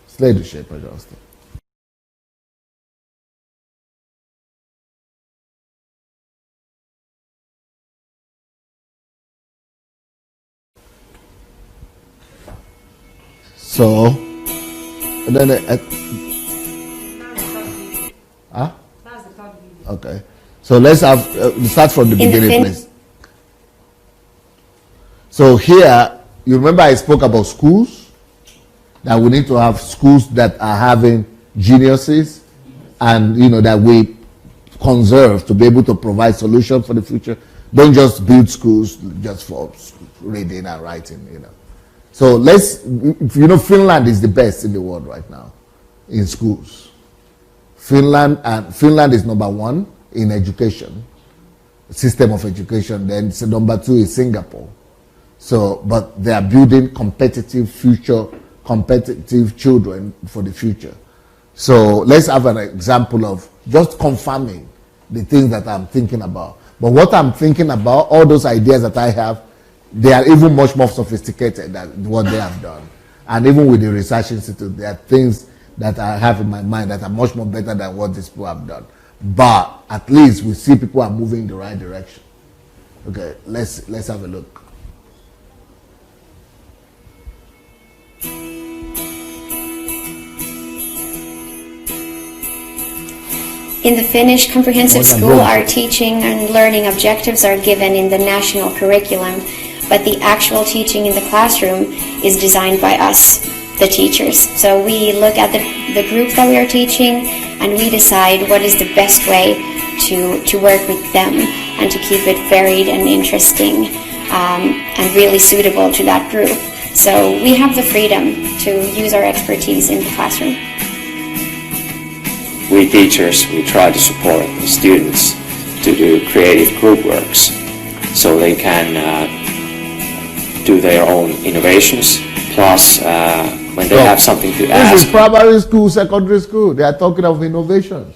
Speaker 1: slay the shape, Justin. So, and then, okay. So let's start from the beginning, please. So here, you remember I spoke about schools? That we need to have schools that are having geniuses and, that we conserve to be able to provide solutions for the future. Don't just build schools just for reading and writing, So Finland is the best in the world right now in schools. Finland is number one in education, system of education. Then number two is Singapore. So, but they are building competitive children for the future. So let's have an example of just confirming the things that I'm thinking about. But what I'm thinking about, all those ideas that I have, they are even much more sophisticated than what they have done. And even with the Research Institute, there are things that I have in my mind that are much more better than what these people have done. But at least we see people are moving in the right direction. Okay, let's have a look.
Speaker 10: In the Finnish comprehensive school, our teaching and learning objectives are given in the national curriculum, but the actual teaching in the classroom is designed by us, the teachers. So we look at the group that we are teaching and we decide what is the best way to work with them and to keep it varied and interesting and really suitable to that group. So we have the freedom to use our expertise in the classroom.
Speaker 13: We teachers, we try to support the students to do creative group works so they can do their own innovations, plus when they have something to ask.
Speaker 1: This is primary school, secondary school. They are talking of innovations.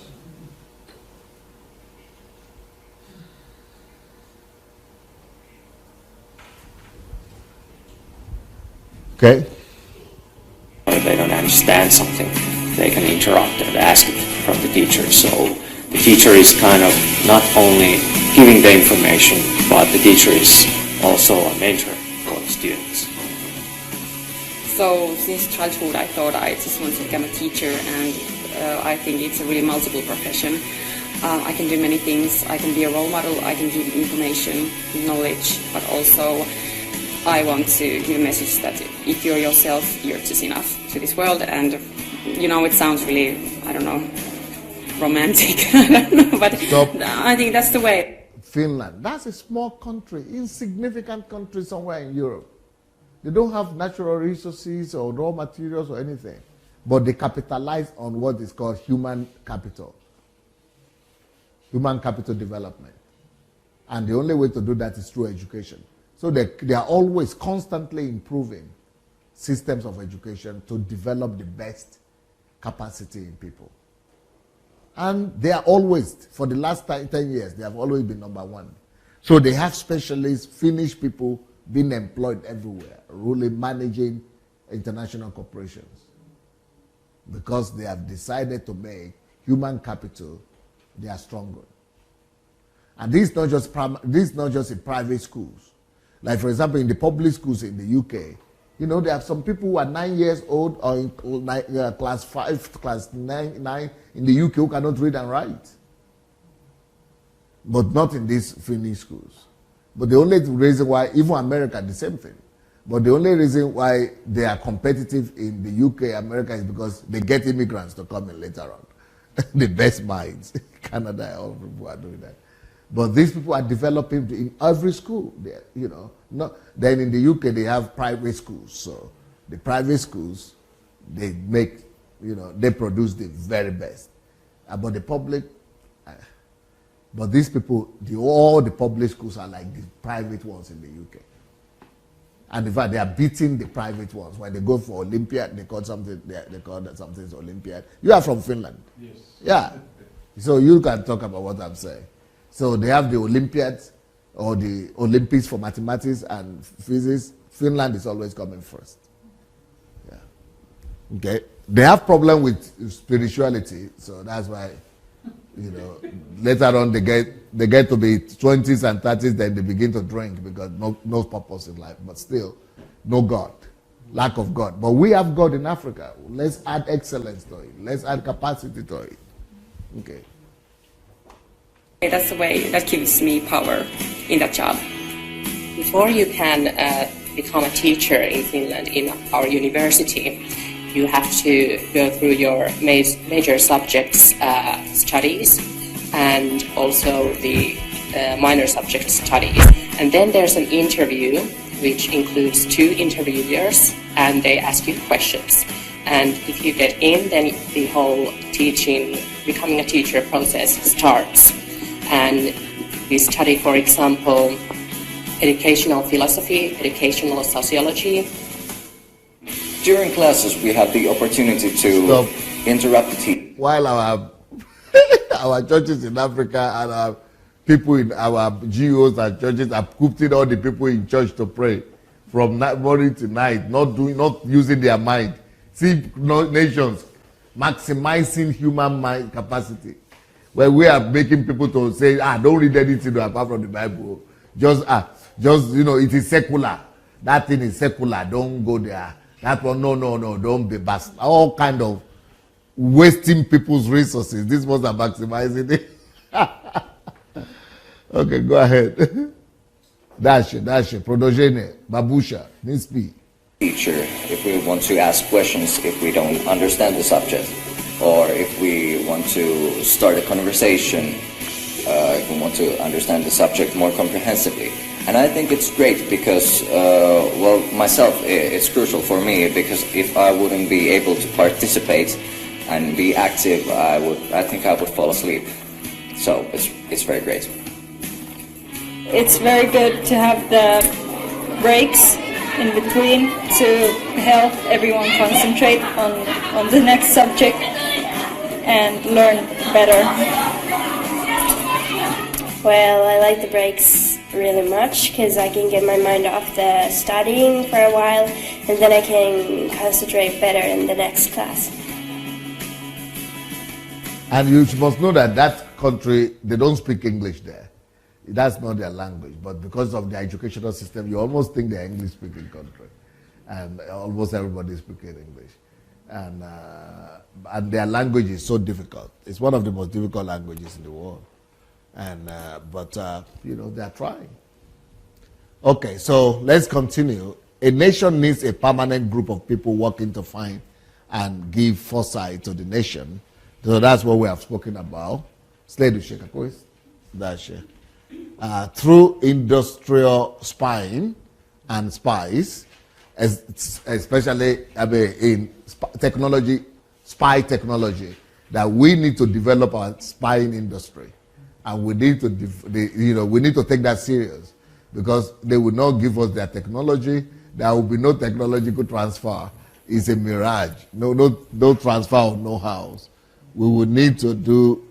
Speaker 1: Okay.
Speaker 13: If they don't understand something, they can interrupt and ask it from the teacher. So the teacher is kind of not only giving the information, but the teacher is also a mentor for the students.
Speaker 14: So since childhood I thought I just wanted to become a teacher, and I think it's a really multiple profession. I can do many things. I can be a role model, I can give information, knowledge, but also I want to give a message that if you're yourself, you're just enough to this world. And you know, it sounds really, I don't know, romantic, I don't know, but I think that's the way.
Speaker 1: Finland, that's a small country, insignificant country somewhere in Europe. They don't have natural resources or raw materials or anything, but they capitalize on what is called human capital development. And the only way to do that is through education. So they are always constantly improving systems of education to develop the best capacity in people. And they are always, for the last 10 years, they have always been number one. So they have specialists, Finnish people being employed everywhere, really managing international corporations, because they have decided to make human capital their stronghold. And this is not just in private schools. Like, for example, in the public schools in the UK, you know, there are some people who are 9 years old or in class 5, class 9 in the UK who cannot read and write. But not in these Finnish schools. But the only reason why, even America, the same thing. But the only reason why they are competitive in the UK, America, is because they get immigrants to come in later on. The best minds. Canada, all people are doing that. But these people are developing in every school. You know, then in the UK they have private schools. So the private schools, they make, you know, they produce the very best. But the public, but these people, all the public schools are like the private ones in the UK. And in fact, they are beating the private ones. When they go for Olympiad, they call something Olympiad. You are from Finland.
Speaker 7: Yes.
Speaker 1: Yeah. So you can talk about what I'm saying. So they have the Olympiads or the Olympics for mathematics and physics. Finland is always coming first. Yeah. Okay. They have problem with spirituality, so that's why, you know, later on they get to be 20s and 30s, then they begin to drink because no purpose in life, but still no God, lack of God. But we have God in Africa. Let's add excellence to it. Let's add capacity to it. Okay.
Speaker 14: That's the way that gives me power in that job.
Speaker 15: Before you can become a teacher in Finland in our university, you have to go through your major subjects studies and also the minor subject studies. And then there's an interview which includes 2 interviewers, and they ask you questions. And if you get in, then the whole becoming a teacher process starts. And we study, for example, educational philosophy, educational sociology.
Speaker 16: During classes, we have the opportunity to interrupt the teacher.
Speaker 1: While our churches in Africa and our people in our GOs and churches are putting all the people in church to pray from morning to night, not using their mind. See nations maximizing human mind capacity. Where we are making people to say, don't read anything apart from the Bible. Just you know, it is secular. That thing is secular. Don't go there. That one, no, don't be bast. All kind of wasting people's resources. This was a maximizing it. Okay, go ahead. Dash it. Prodogene, Babusha, Nispi.
Speaker 16: Teacher, if we want to ask questions, if we don't understand the subject, or if we want to start a conversation, if we want to understand the subject more comprehensively. And I think it's great because, well, myself, it's crucial for me, because if I wouldn't be able to participate and be active, I think I would fall asleep. So it's very great.
Speaker 17: It's very good to have the breaks in between to help everyone concentrate on the next subject and learn better.
Speaker 10: Well, I like the breaks really much because I can get my mind off the studying for a while, and then I can concentrate better in the next class.
Speaker 1: And you must know that that country, they don't speak English there. That's not their language. But because of the educational system, you almost think they're English-speaking country. And almost everybody is speaking English. And their language is so difficult. It's one of the most difficult languages in the world. But they're trying. Okay, so let's continue. A nation needs a permanent group of people working to find and give foresight to the nation. So that's what we have spoken about. Through industrial spying and spies, especially in technology, spy technology, that we need to develop our spying industry, and we need to, we need to take that serious, because they will not give us their technology. There will be no technological transfer. It's a mirage. No transfer of know-hows. We will need to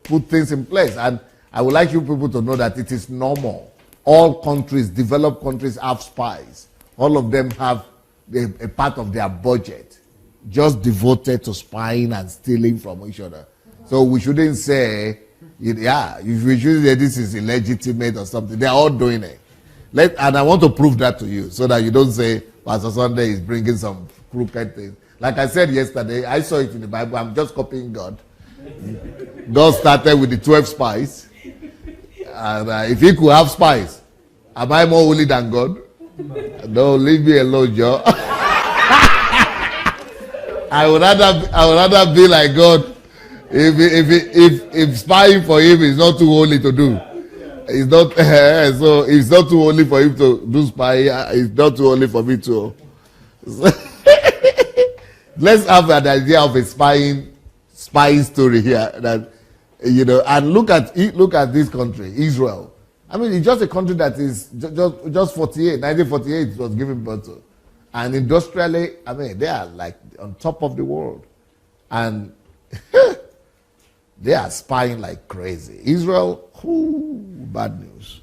Speaker 1: put things in place. And I would like you people to know that it is normal. All countries, developed countries, have spies. All of them have a part of their budget just devoted to spying and stealing from each other. So we shouldn't say, we should say this is illegitimate or something. They're all doing it. And I want to prove that to you, so that you don't say Pastor Sunday is bringing some crooked things. Like I said yesterday, I saw it in the Bible. I'm just copying God. God started with the 12 spies. And if he could have spies, am I more holy than God? No, leave me alone, Joe. I would rather be like God. If spying for him is not too holy to do, it's not. So it's not too holy for him to do spying. It's not too holy for me to. Let's have an idea of a spying story here. That and look at this country, Israel. I mean, it's just a country that is just 1948 it was given birth to. And industrially, I mean, they are like on top of the world. And they are spying like crazy. Israel, bad news.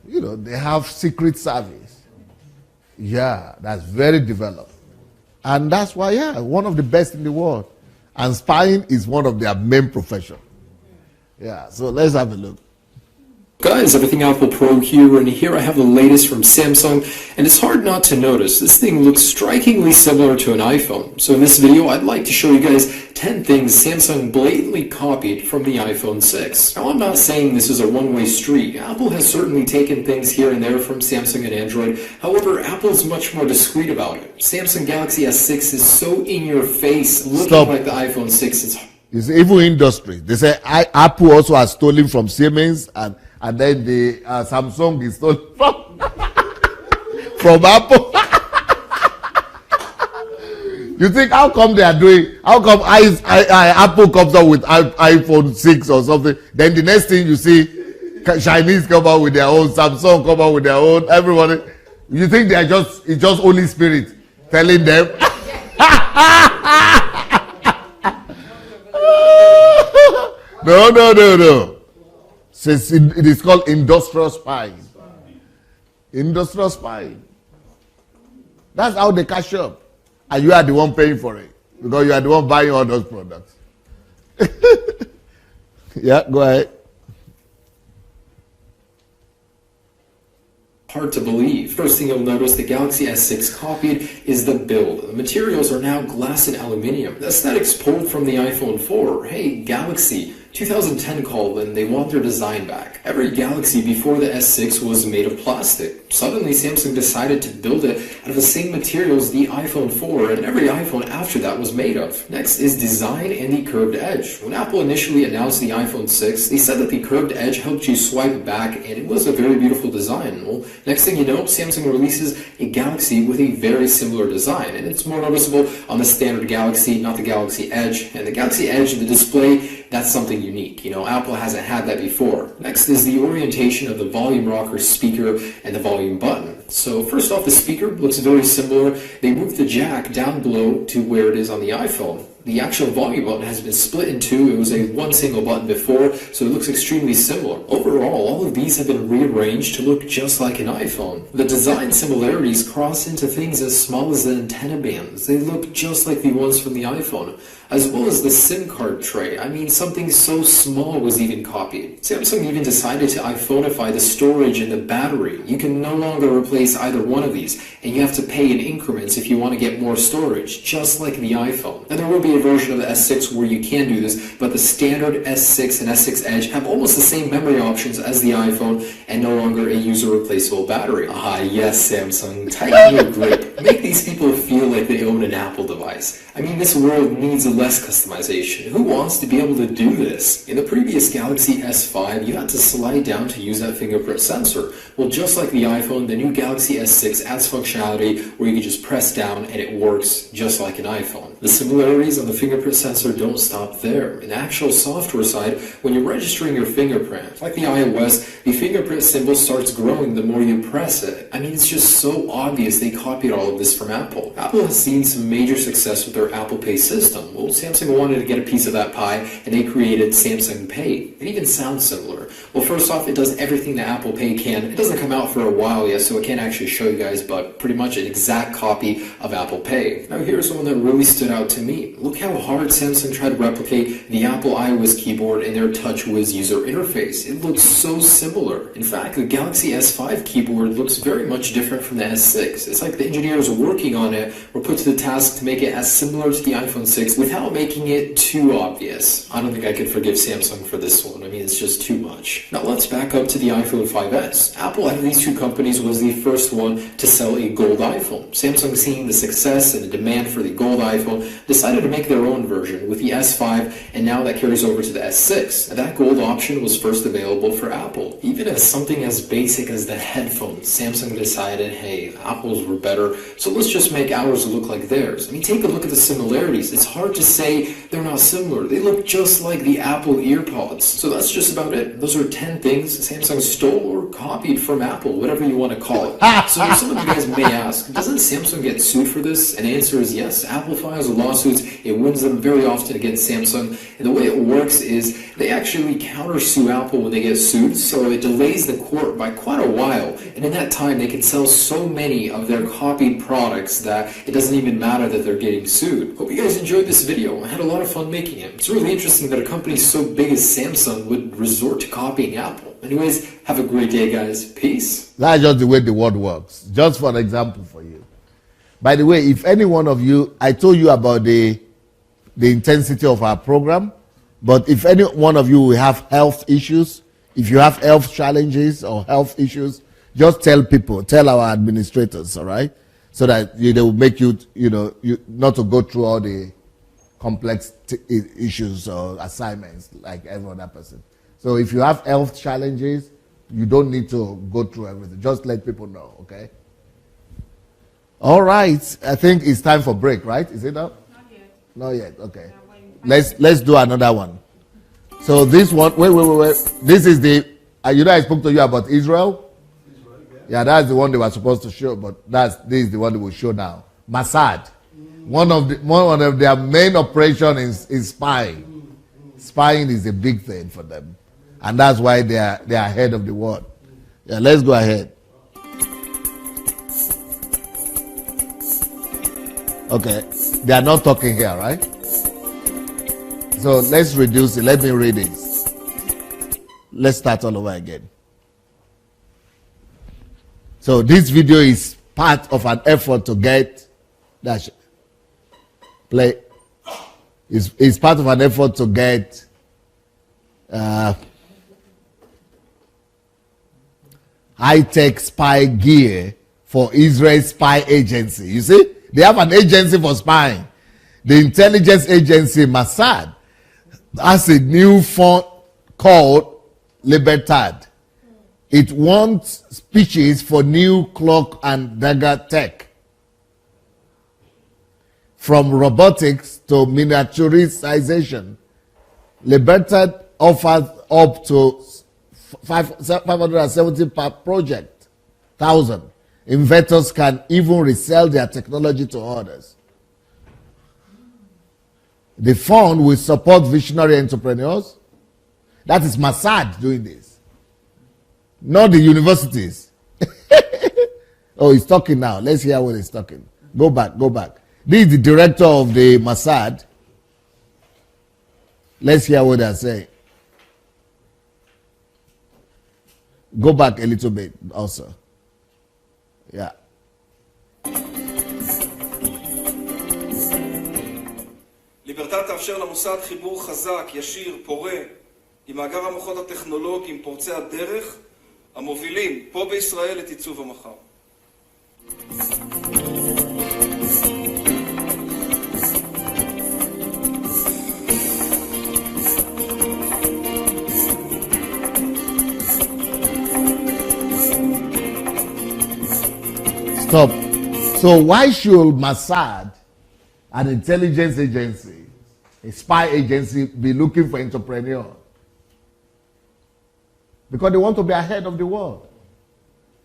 Speaker 1: They have secret service. Yeah, that's very developed. And that's why, one of the best in the world. And spying is one of their main profession. Yeah, so let's have a look.
Speaker 18: Guys, everything Apple Pro here, and here I have the latest from Samsung, and it's hard not to notice this thing looks strikingly similar to an iPhone. So in this video I'd like to show you guys 10 things Samsung blatantly copied from the iPhone 6. Now I'm not saying this is a one-way street. Apple has certainly taken things here and there from Samsung and Android. However, Apple's much more discreet about it. Samsung Galaxy S6 is so in your face, looking like the iPhone 6.
Speaker 1: It's evil industry. They say Apple also has stolen from Siemens, and then the Samsung is stolen from Apple. You think how come Apple comes up with iPhone 6 or something, then the next thing you see Chinese come out with their own, Samsung come out with their own, everybody. You think it's just Holy Spirit telling them? No. It is called industrial spying. Industrial spying. That's how they cash up. And you are the one paying for it. Because you are the one buying all those products. Yeah, go ahead.
Speaker 18: Hard to believe. First thing you'll notice the Galaxy S6 copied is the build. The materials are now glass and aluminium. The aesthetics pulled from the iPhone 4. Hey, Galaxy. 2010 called and they want their design back. Every Galaxy before the S6 was made of plastic. Suddenly Samsung decided to build it out of the same materials the iPhone 4 and every iPhone after that was made of. Next is design and the curved edge. When Apple initially announced the iPhone 6, they said that the curved edge helped you swipe back and it was a very beautiful design. Well, next thing you know, Samsung releases a Galaxy with a very similar design, and it's more noticeable on the standard Galaxy, not the Galaxy Edge. And the Galaxy Edge, the display, that's something unique. Apple hasn't had that before. Next is the orientation of the volume rocker speaker and the volume button. So first off, the speaker looks very similar. They moved the jack down below to where it is on the iPhone. The actual volume button has been split in two. It was a one single button before, so it looks extremely similar. Overall, all of these have been rearranged to look just like an iPhone. The design similarities cross into things as small as the antenna bands. They look just like the ones from the iPhone, as well as the SIM card tray. I mean, something so small was even copied. Samsung even decided to iPhoneify the storage and the battery. You can no longer replace either one of these, and you have to pay in increments if you want to get more storage, just like the iPhone. Now, there will be a version of the S6 where you can do this, but the standard S6 and S6 Edge have almost the same memory options as the iPhone and no longer a user-replaceable battery. Ah, yes, Samsung, tighten your grip. Make these people feel like they own an Apple device. I mean, this world needs less customization. Who wants to be able to do this? In the previous Galaxy S5, you had to slide down to use that fingerprint sensor. Well, just like the iPhone, the new Galaxy S6 adds functionality where you can just press down and it works just like an iPhone. The similarities on the fingerprint sensor don't stop there. In the actual software side, when you're registering your fingerprint, like the iOS, the fingerprint symbol starts growing the more you press it. I mean, it's just so obvious they copied all of this from Apple. Apple has seen some major success with their Apple Pay system. Well, Samsung wanted to get a piece of that pie, and they created Samsung Pay. It even sounds similar. Well, first off, it does everything that Apple Pay can. It doesn't come out for a while yet, so I can't actually show you guys, but pretty much an exact copy of Apple Pay. Now, here's one that really stood out to me. Look how hard Samsung tried to replicate the Apple iOS keyboard in their TouchWiz user interface. It looks so similar. In fact, the Galaxy S5 keyboard looks very much different from the S6. It's like the engineers working on it were put to the task to make it as similar to the iPhone 6 without making it too obvious. I don't think I could forgive Samsung for this one. I mean, it's just too much. Now let's back up to the iPhone 5S. Apple, out of these two companies, was the first one to sell a gold iPhone. Samsung, seeing the success and the demand for the gold iPhone, decided to make their own version with the S5, and now that carries over to the S6. And that gold option was first available for Apple. Even as something as basic as the headphones, Samsung decided, hey, Apple's were better, so let's just make ours look like theirs. I mean, take a look at the similarities. It's hard to say they're not similar. They look just like the Apple EarPods. So that's just about it. Those are 10 things Samsung stole or copied from Apple, whatever you want to call it. So some of you guys may ask, doesn't Samsung get sued for this? And the answer is yes. Apple files lawsuits. It wins them very often against Samsung. And the way it works is they actually countersue Apple when they get sued, so it delays the court by quite a while. And in that time, they can sell so many of their copied products that it doesn't even matter that they're getting sued. Hope you guys enjoyed this video. I had a lot of fun making it. It's really interesting that a company so big as Samsung would resort to copying Apple. Anyways, have a great day, guys. Peace.
Speaker 1: That's just the way the world works. Just for an example for you. By the way, if any one of you, I told you about the intensity of our program, but if any one of you will have health issues, if you have health challenges or health issues, just tell people, tell our administrators, all right? So that they will make you, not to go through all the complex issues or assignments like every other person. So if you have health challenges, you don't need to go through everything. Just let people know, okay? All right. I think it's time for break, right? Is it up?
Speaker 3: Not yet.
Speaker 1: Not yet. Okay. Let's do another one. So this one, wait. This is the, I spoke to you about Israel. Yeah, that's the one they were supposed to show, but this is the one they will show now. Mossad. One of their main operations is spying. Spying is a big thing for them. And that's why they are ahead of the world. Yeah, let's go ahead. Okay. They are not talking here, right? So let's reduce it. Let me read it. Let's start all over again. So this video is part of an effort to get It's part of an effort to get high-tech spy gear for Israel's spy agency. You see, they have an agency for spying. The intelligence agency Mossad has a new fund called Libertad. It wants speeches for new cloak and dagger tech. From robotics to miniaturization, Libertad offers up to 570 per project, 1,000. Inventors can even resell their technology to others. The fund will support visionary entrepreneurs. That is Mossad doing this, not the universities. Oh, he's talking now. Let's hear what he's talking. Go back. This is the director of the Mossad. Let's hear what they're saying. Go back a little bit also. Yeah.
Speaker 19: ליברטט תאפשר למוסד חיבור חזק, ישיר, פורה, עם מאגר המוחות הטכנולוגיים פורצי הדרך, המובילים פה בישראל את עיצוב המחר.
Speaker 1: Stop. So why should Mossad, an intelligence agency, a spy agency, be looking for entrepreneurs? Because they want to be ahead of the world.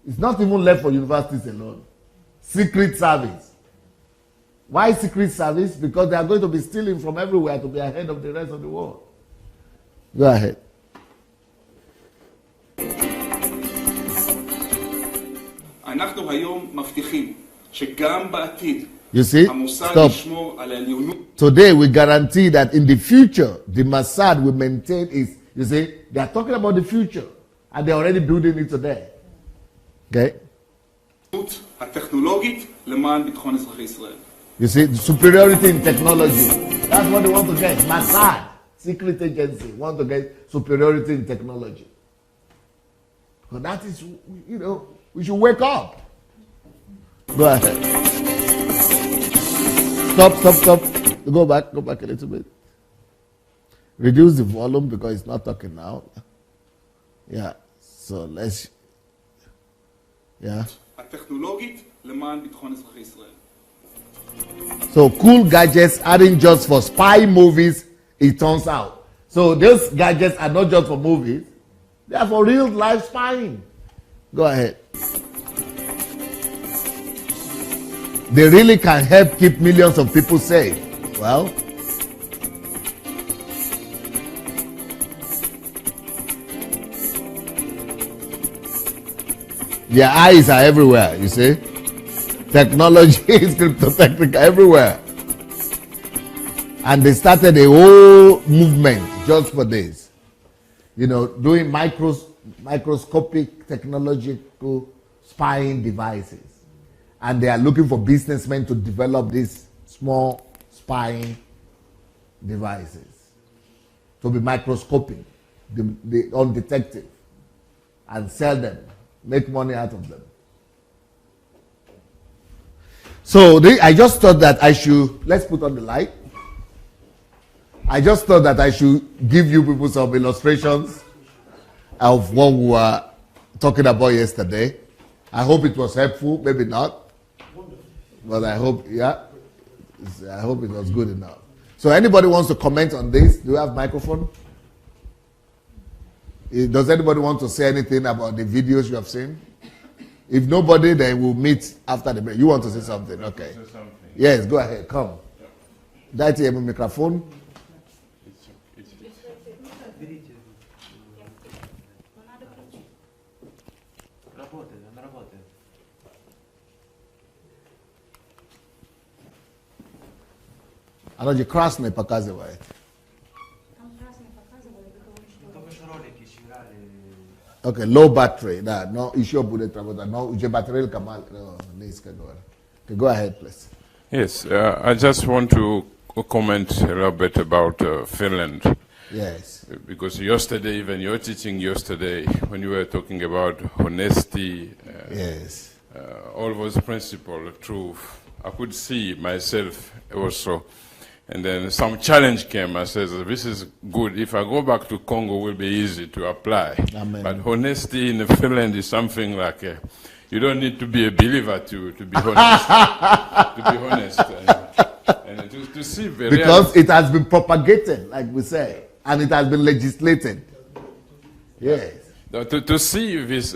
Speaker 1: It's not even left for universities alone. Secret service. Why secret service? Because they are going to be stealing from everywhere to be ahead of the rest of the world. Go ahead.
Speaker 19: אנחנו היום מבטיחים שגם בעתיד
Speaker 1: You see? Stop. Today we guarantee that in the future the Mossad will maintain its, you see, they are talking about the future and they are already building it today. Okay?
Speaker 19: הטכנולוגית למען ביטחון אזרחי ישראל.
Speaker 1: You see, the superiority in technology. That's what they want to get. Mossad, secret agency, want to get superiority in technology. Because that is, you know, we should wake up. Go ahead. Stop. Go back a little bit. Reduce the volume because it's not talking now. Yeah, so let's, yeah.
Speaker 19: הטכנולוגית למען ביטחון אזרחי ישראל.
Speaker 1: So cool gadgets aren't just for spy movies, it turns out. So those gadgets are not just for movies, they are for real life spying. Go ahead. They really can help keep millions of people safe. Well, their eyes are everywhere, you see. Technology is cryptotechnical everywhere. And they started a whole movement just for this. You know, doing microscopic technological spying devices. And they are looking for businessmen to develop these small spying devices. To be microscopic, the undetected, and sell them, make money out of them. So I just thought that I should, let's put on the light. I just thought that I should give you people some illustrations of what we were talking about yesterday. I hope it was helpful, maybe not. But I hope, yeah, I hope it was good enough. So anybody wants to comment on this? Do you have microphone? Does anybody want to say anything about the videos you have seen? If nobody, then we'll meet after the break. You want to say something? Okay. Yes, go ahead. Come. Dайте ему microphone. Оно же красное показывает. Okay, low battery. No, еще будет работать. Но уже батарея низко. Okay, go ahead, please.
Speaker 20: Yes, I just want to comment a little bit about Finland.
Speaker 1: Yes.
Speaker 20: Because yesterday, even your teaching yesterday, when you were talking about honesty,
Speaker 1: yes,
Speaker 20: all those principles, truth, I could see myself also. And then some challenge came. I said, this is good. If I go back to Congo, it will be easy to apply.
Speaker 1: Amen.
Speaker 20: But honesty in Finland is something like, you don't need to be a believer to be honest. To be honest. And to see the
Speaker 1: because it has been propagated, like we say, and it has been legislated. Yes.
Speaker 20: To see this,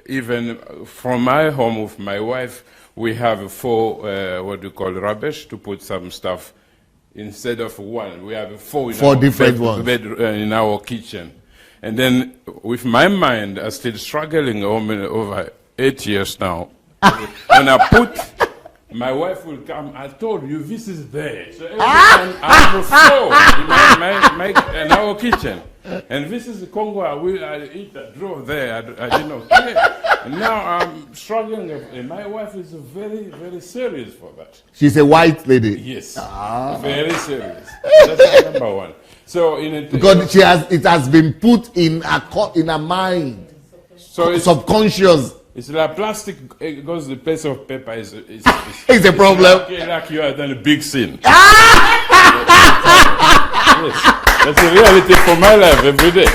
Speaker 20: even from my home with my wife, we have 4, what do you call, rubbish, to put some stuff instead of one. We have four
Speaker 1: different ones
Speaker 20: in our kitchen. And then with my mind, I'm still struggling over 8 years now. When I put, my wife will come, I told you this is there. So every time I have a floor in our kitchen. And this is the Congo, I eat, I drove there, I didn't care. And now I'm struggling, and my wife is very, very serious for that.
Speaker 1: She's a white lady?
Speaker 20: Yes, very serious. That's number one. So
Speaker 1: because it has been put in a mind, so subconscious.
Speaker 20: It's like plastic, it goes the place of paper is
Speaker 1: it's a problem.
Speaker 20: Like you have done a big sin. Yes, that's a reality for my life every day.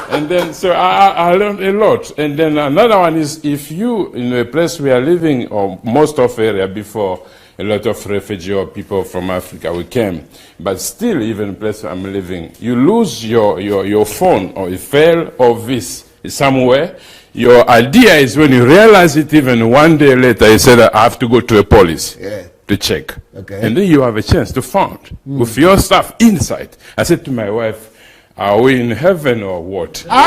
Speaker 20: And then, so I learned a lot. And then another one is, if you, in a place we are living, or most of area before, a lot of refugee or people from Africa, we came. But still, even the place I'm living, you lose your phone, or you fail, or this somewhere. Your idea is when you realize it, even one day later, you said, I have to go to a police to check.
Speaker 1: Okay.
Speaker 20: And then you have a chance to find with your stuff inside. I said to my wife, are we in heaven or what? I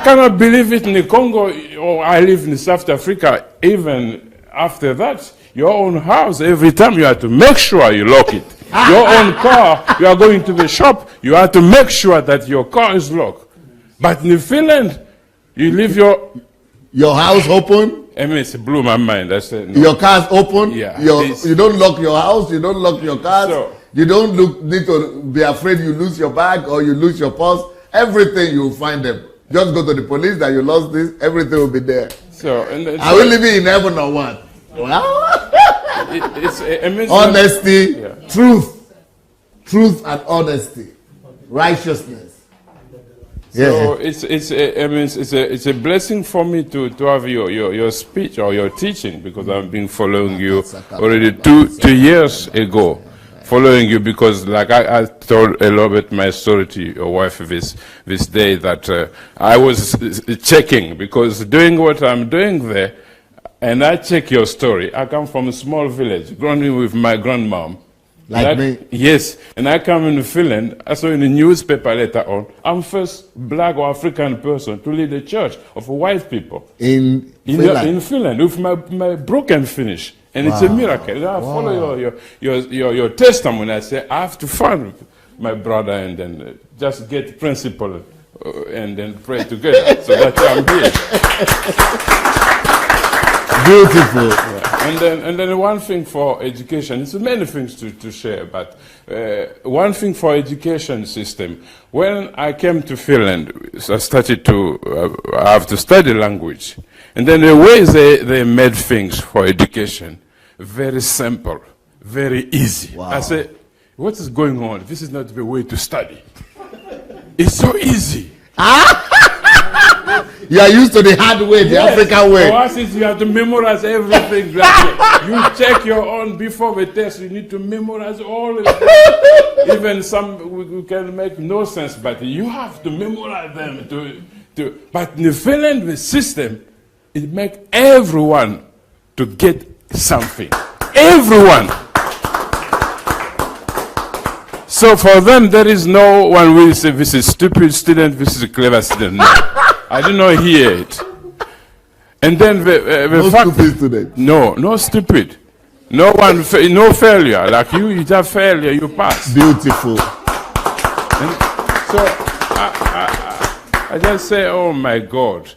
Speaker 20: cannot believe it in the Congo, or I live in South Africa. Even after that, your own house, every time you have to make sure you lock it. Your own car, you are going to the shop, you have to make sure that your car is locked. But in Finland, you leave your
Speaker 1: house open.
Speaker 20: I mean, it blew my mind. I said, no.
Speaker 1: Your car's open.
Speaker 20: Yeah.
Speaker 1: You don't lock your house. You don't lock your car. You don't need to be afraid you lose your bag or you lose your purse. Everything you will find them. Just go to the police that you lost this. Everything will be there. Are we living in heaven or what? Wow. Honesty, truth and honesty, righteousness.
Speaker 20: So it's a blessing for me to have your speech or your teaching, because I've been following you already two years ago. Following you because, like I told a little bit my story to your wife this day, that I was checking, because doing what I'm doing there, and I check your story. I come from a small village, grown up with my grandmom.
Speaker 1: Like me?
Speaker 20: Yes, and I come in Finland. I saw in the newspaper later on, I'm first black or African person to lead a church of white people
Speaker 1: in Finland.
Speaker 20: In Finland with my broken Finnish. And it's a miracle. I follow your testimony. I say, I have to find my brother and then just get principle and then pray together. So that's why I'm here.
Speaker 1: Beautiful.
Speaker 20: Yeah. And then one thing for education, it's many things to share, but one thing for education system. When I came to Finland, I started to have to study language. And then the ways they made things for education, very simple, very easy. Wow. I said, what is going on? This is not the way to study. It's so easy.
Speaker 1: You are used to the hard way, the African way.
Speaker 20: For us, you have to memorize everything. You check your own before the test. You need to memorize all of it. Even some we can make no sense, but you have to memorize them. But in Finland, the system, it makes everyone to get something. Everyone. So for them, there is no one will say, this is stupid student, this is a clever student. No. I did not hear it. And then the fact,
Speaker 1: stupid student.
Speaker 20: No stupid. No one, no failure. Like you have failure, you pass.
Speaker 1: Beautiful.
Speaker 20: And so I just say, oh my God.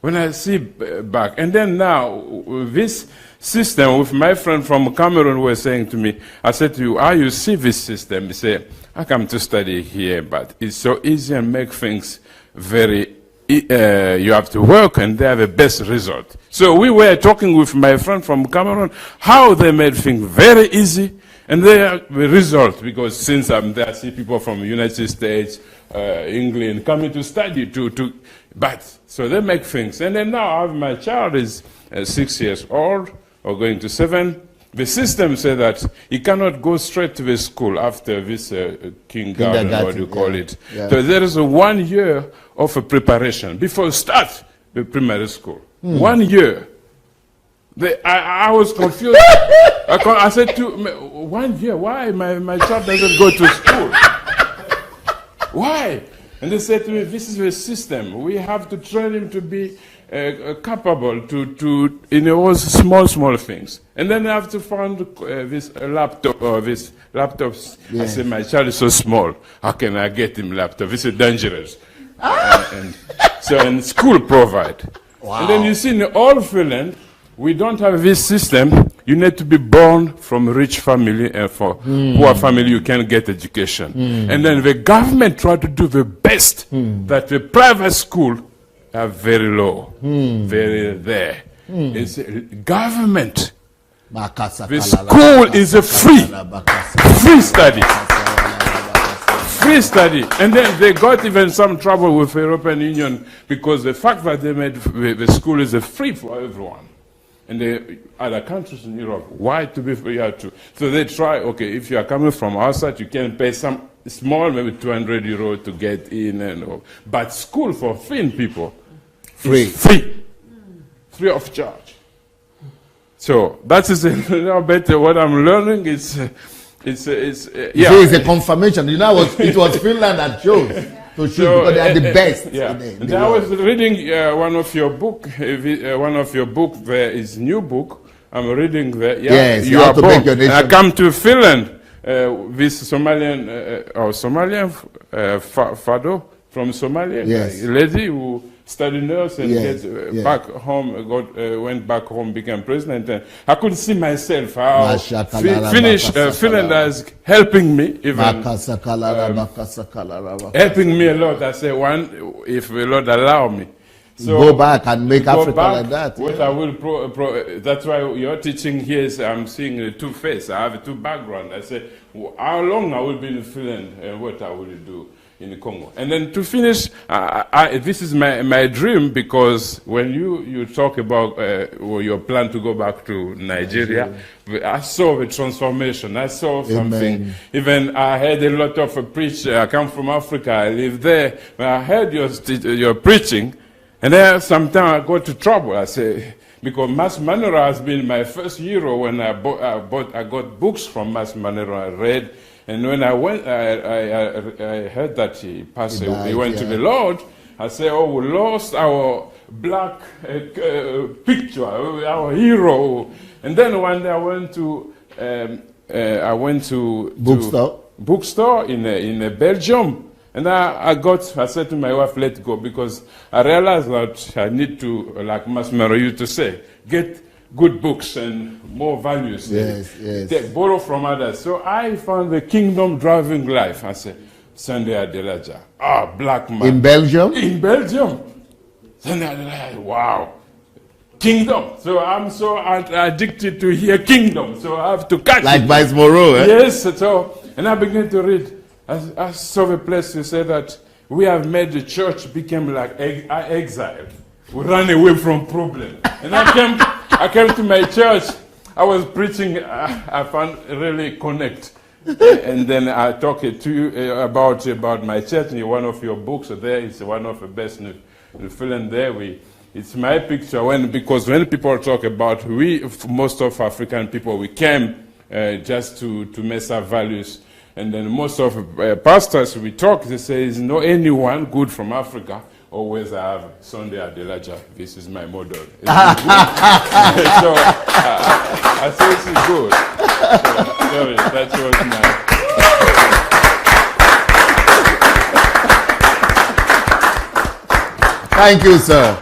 Speaker 20: When I see back, and then now, this system, with my friend from Cameroon was saying to me, I said to you, how you see this system? He said, I come to study here, but it's so easy and make things very, you have to work and they have the best result. So we were talking with my friend from Cameroon, how they made things very easy, and they have the result, because since I'm there, I see people from the United States, England, coming to study but so they make things. And then now I have my child is 6 years old, or going to 7. The system says that he cannot go straight to the school after this kindergarten, what you call it. Yeah. So there is a 1 year of a preparation before you start the primary school. 1 year. I was confused. I said to 1 year, why my child doesn't go to school? Why? And they said to me, this is the system. We have to train him to be capable to all small things. And then I have to find this laptop or this laptops.
Speaker 1: Yeah.
Speaker 20: I said, my child is so small. How can I get him laptop? This is dangerous. And school provide.
Speaker 1: Wow.
Speaker 20: And then you see in all Finland, we don't have this system. You need to be born from a rich family, and for poor family you can get education. And then the government try to do the best that the private school are very low, very there. It's government. The school is a free study. Free study. And then they got even some trouble with the European Union because the fact that they made the school is a free for everyone. And the other countries in Europe, why to be free? So they try, okay, if you are coming from outside, you can pay some small, maybe 200 euro to get in and all. But school for Finn people,
Speaker 1: free
Speaker 20: of charge. So that is a little bit what I'm learning. It's
Speaker 1: a confirmation. You know, it was Finland that chose to choose because they are the best.
Speaker 20: And I was reading one of your book. There is new book. I'm reading there.
Speaker 1: Yes,
Speaker 20: you are
Speaker 1: to make your nation.
Speaker 20: I come to Finland. This Somalian Fado from Somalia, a lady who studied nurse and back home, went back home, became president. And I could see myself how Finland is helping me, even helping me a lot. I say, if the Lord allow me. So
Speaker 1: go back and make Africa like that.
Speaker 20: What I will that's why your teaching here is I'm seeing two faces. I have two background. I say, how long I will be in Finland and what I will do in Congo. And then to finish, this is my dream, because when you talk about your plan to go back to Nigeria, I saw the transformation. I saw something.
Speaker 1: Amen.
Speaker 20: Even I heard a lot of preaching. I come from Africa. I live there. When I heard your preaching, and then sometimes I got to trouble. I say, because Mas Manera has been my first hero. When I got books from Mas Manera, I read. And when I went, I heard that he passed away. He went to the Lord. I said, oh, we lost our black picture, our hero. And then one day I went to bookstore in Belgium. And I said to my wife, let's go, because I realized that I need to, like Mas Mero used to say, get good books and more values. Borrow from others. So I found the Kingdom Driving Life. I said, Sunday Adelaja. Black man.
Speaker 1: In Belgium?
Speaker 20: In Belgium. Sunday Adelaja. Wow. Kingdom. So I'm so addicted to hear kingdom. So I have to catch it.
Speaker 1: Like Vice Moreau, eh?
Speaker 20: Yes. So, and I began to read. I saw a place to say that we have made the church become like exile. We run away from problem. And I came to my church. I was preaching. I found really connect. And then I talked to you about my church. And one of your books there is one of the best in Finland. There it's my picture. Because when people talk about most of African people, we came just to mess up values. And then most of pastors we talk, they say, is no anyone good from Africa. Always I have Sunday Adelaja. This is my model. So I say this is good. Sorry, that was my...
Speaker 1: Thank you, sir.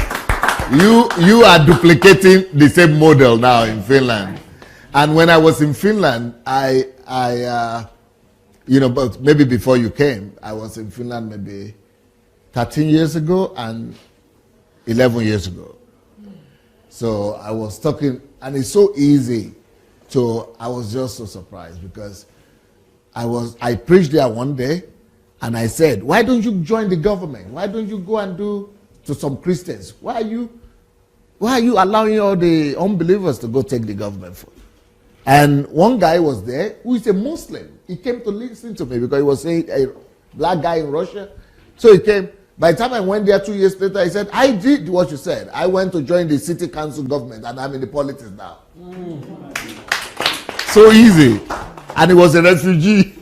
Speaker 1: You are duplicating the same model now in Finland. And when I was in Finland, but maybe before you came, I was in Finland maybe 13 years ago and 11 years ago. So I was talking, and it's so easy I was just so surprised, because I preached there one day, and I said, why don't you join the government? Why don't you go and do to some Christians? Why are you allowing all the unbelievers to go take the government for? And one guy was there who is a Muslim. He came to listen to me because he was a black guy in Russia. So he came. By the time I went there 2 years later, I said, I did what you said. I went to join the city council government, and I'm in the politics now. So easy. And he was a refugee.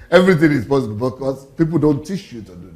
Speaker 1: Everything is possible because people don't teach you to do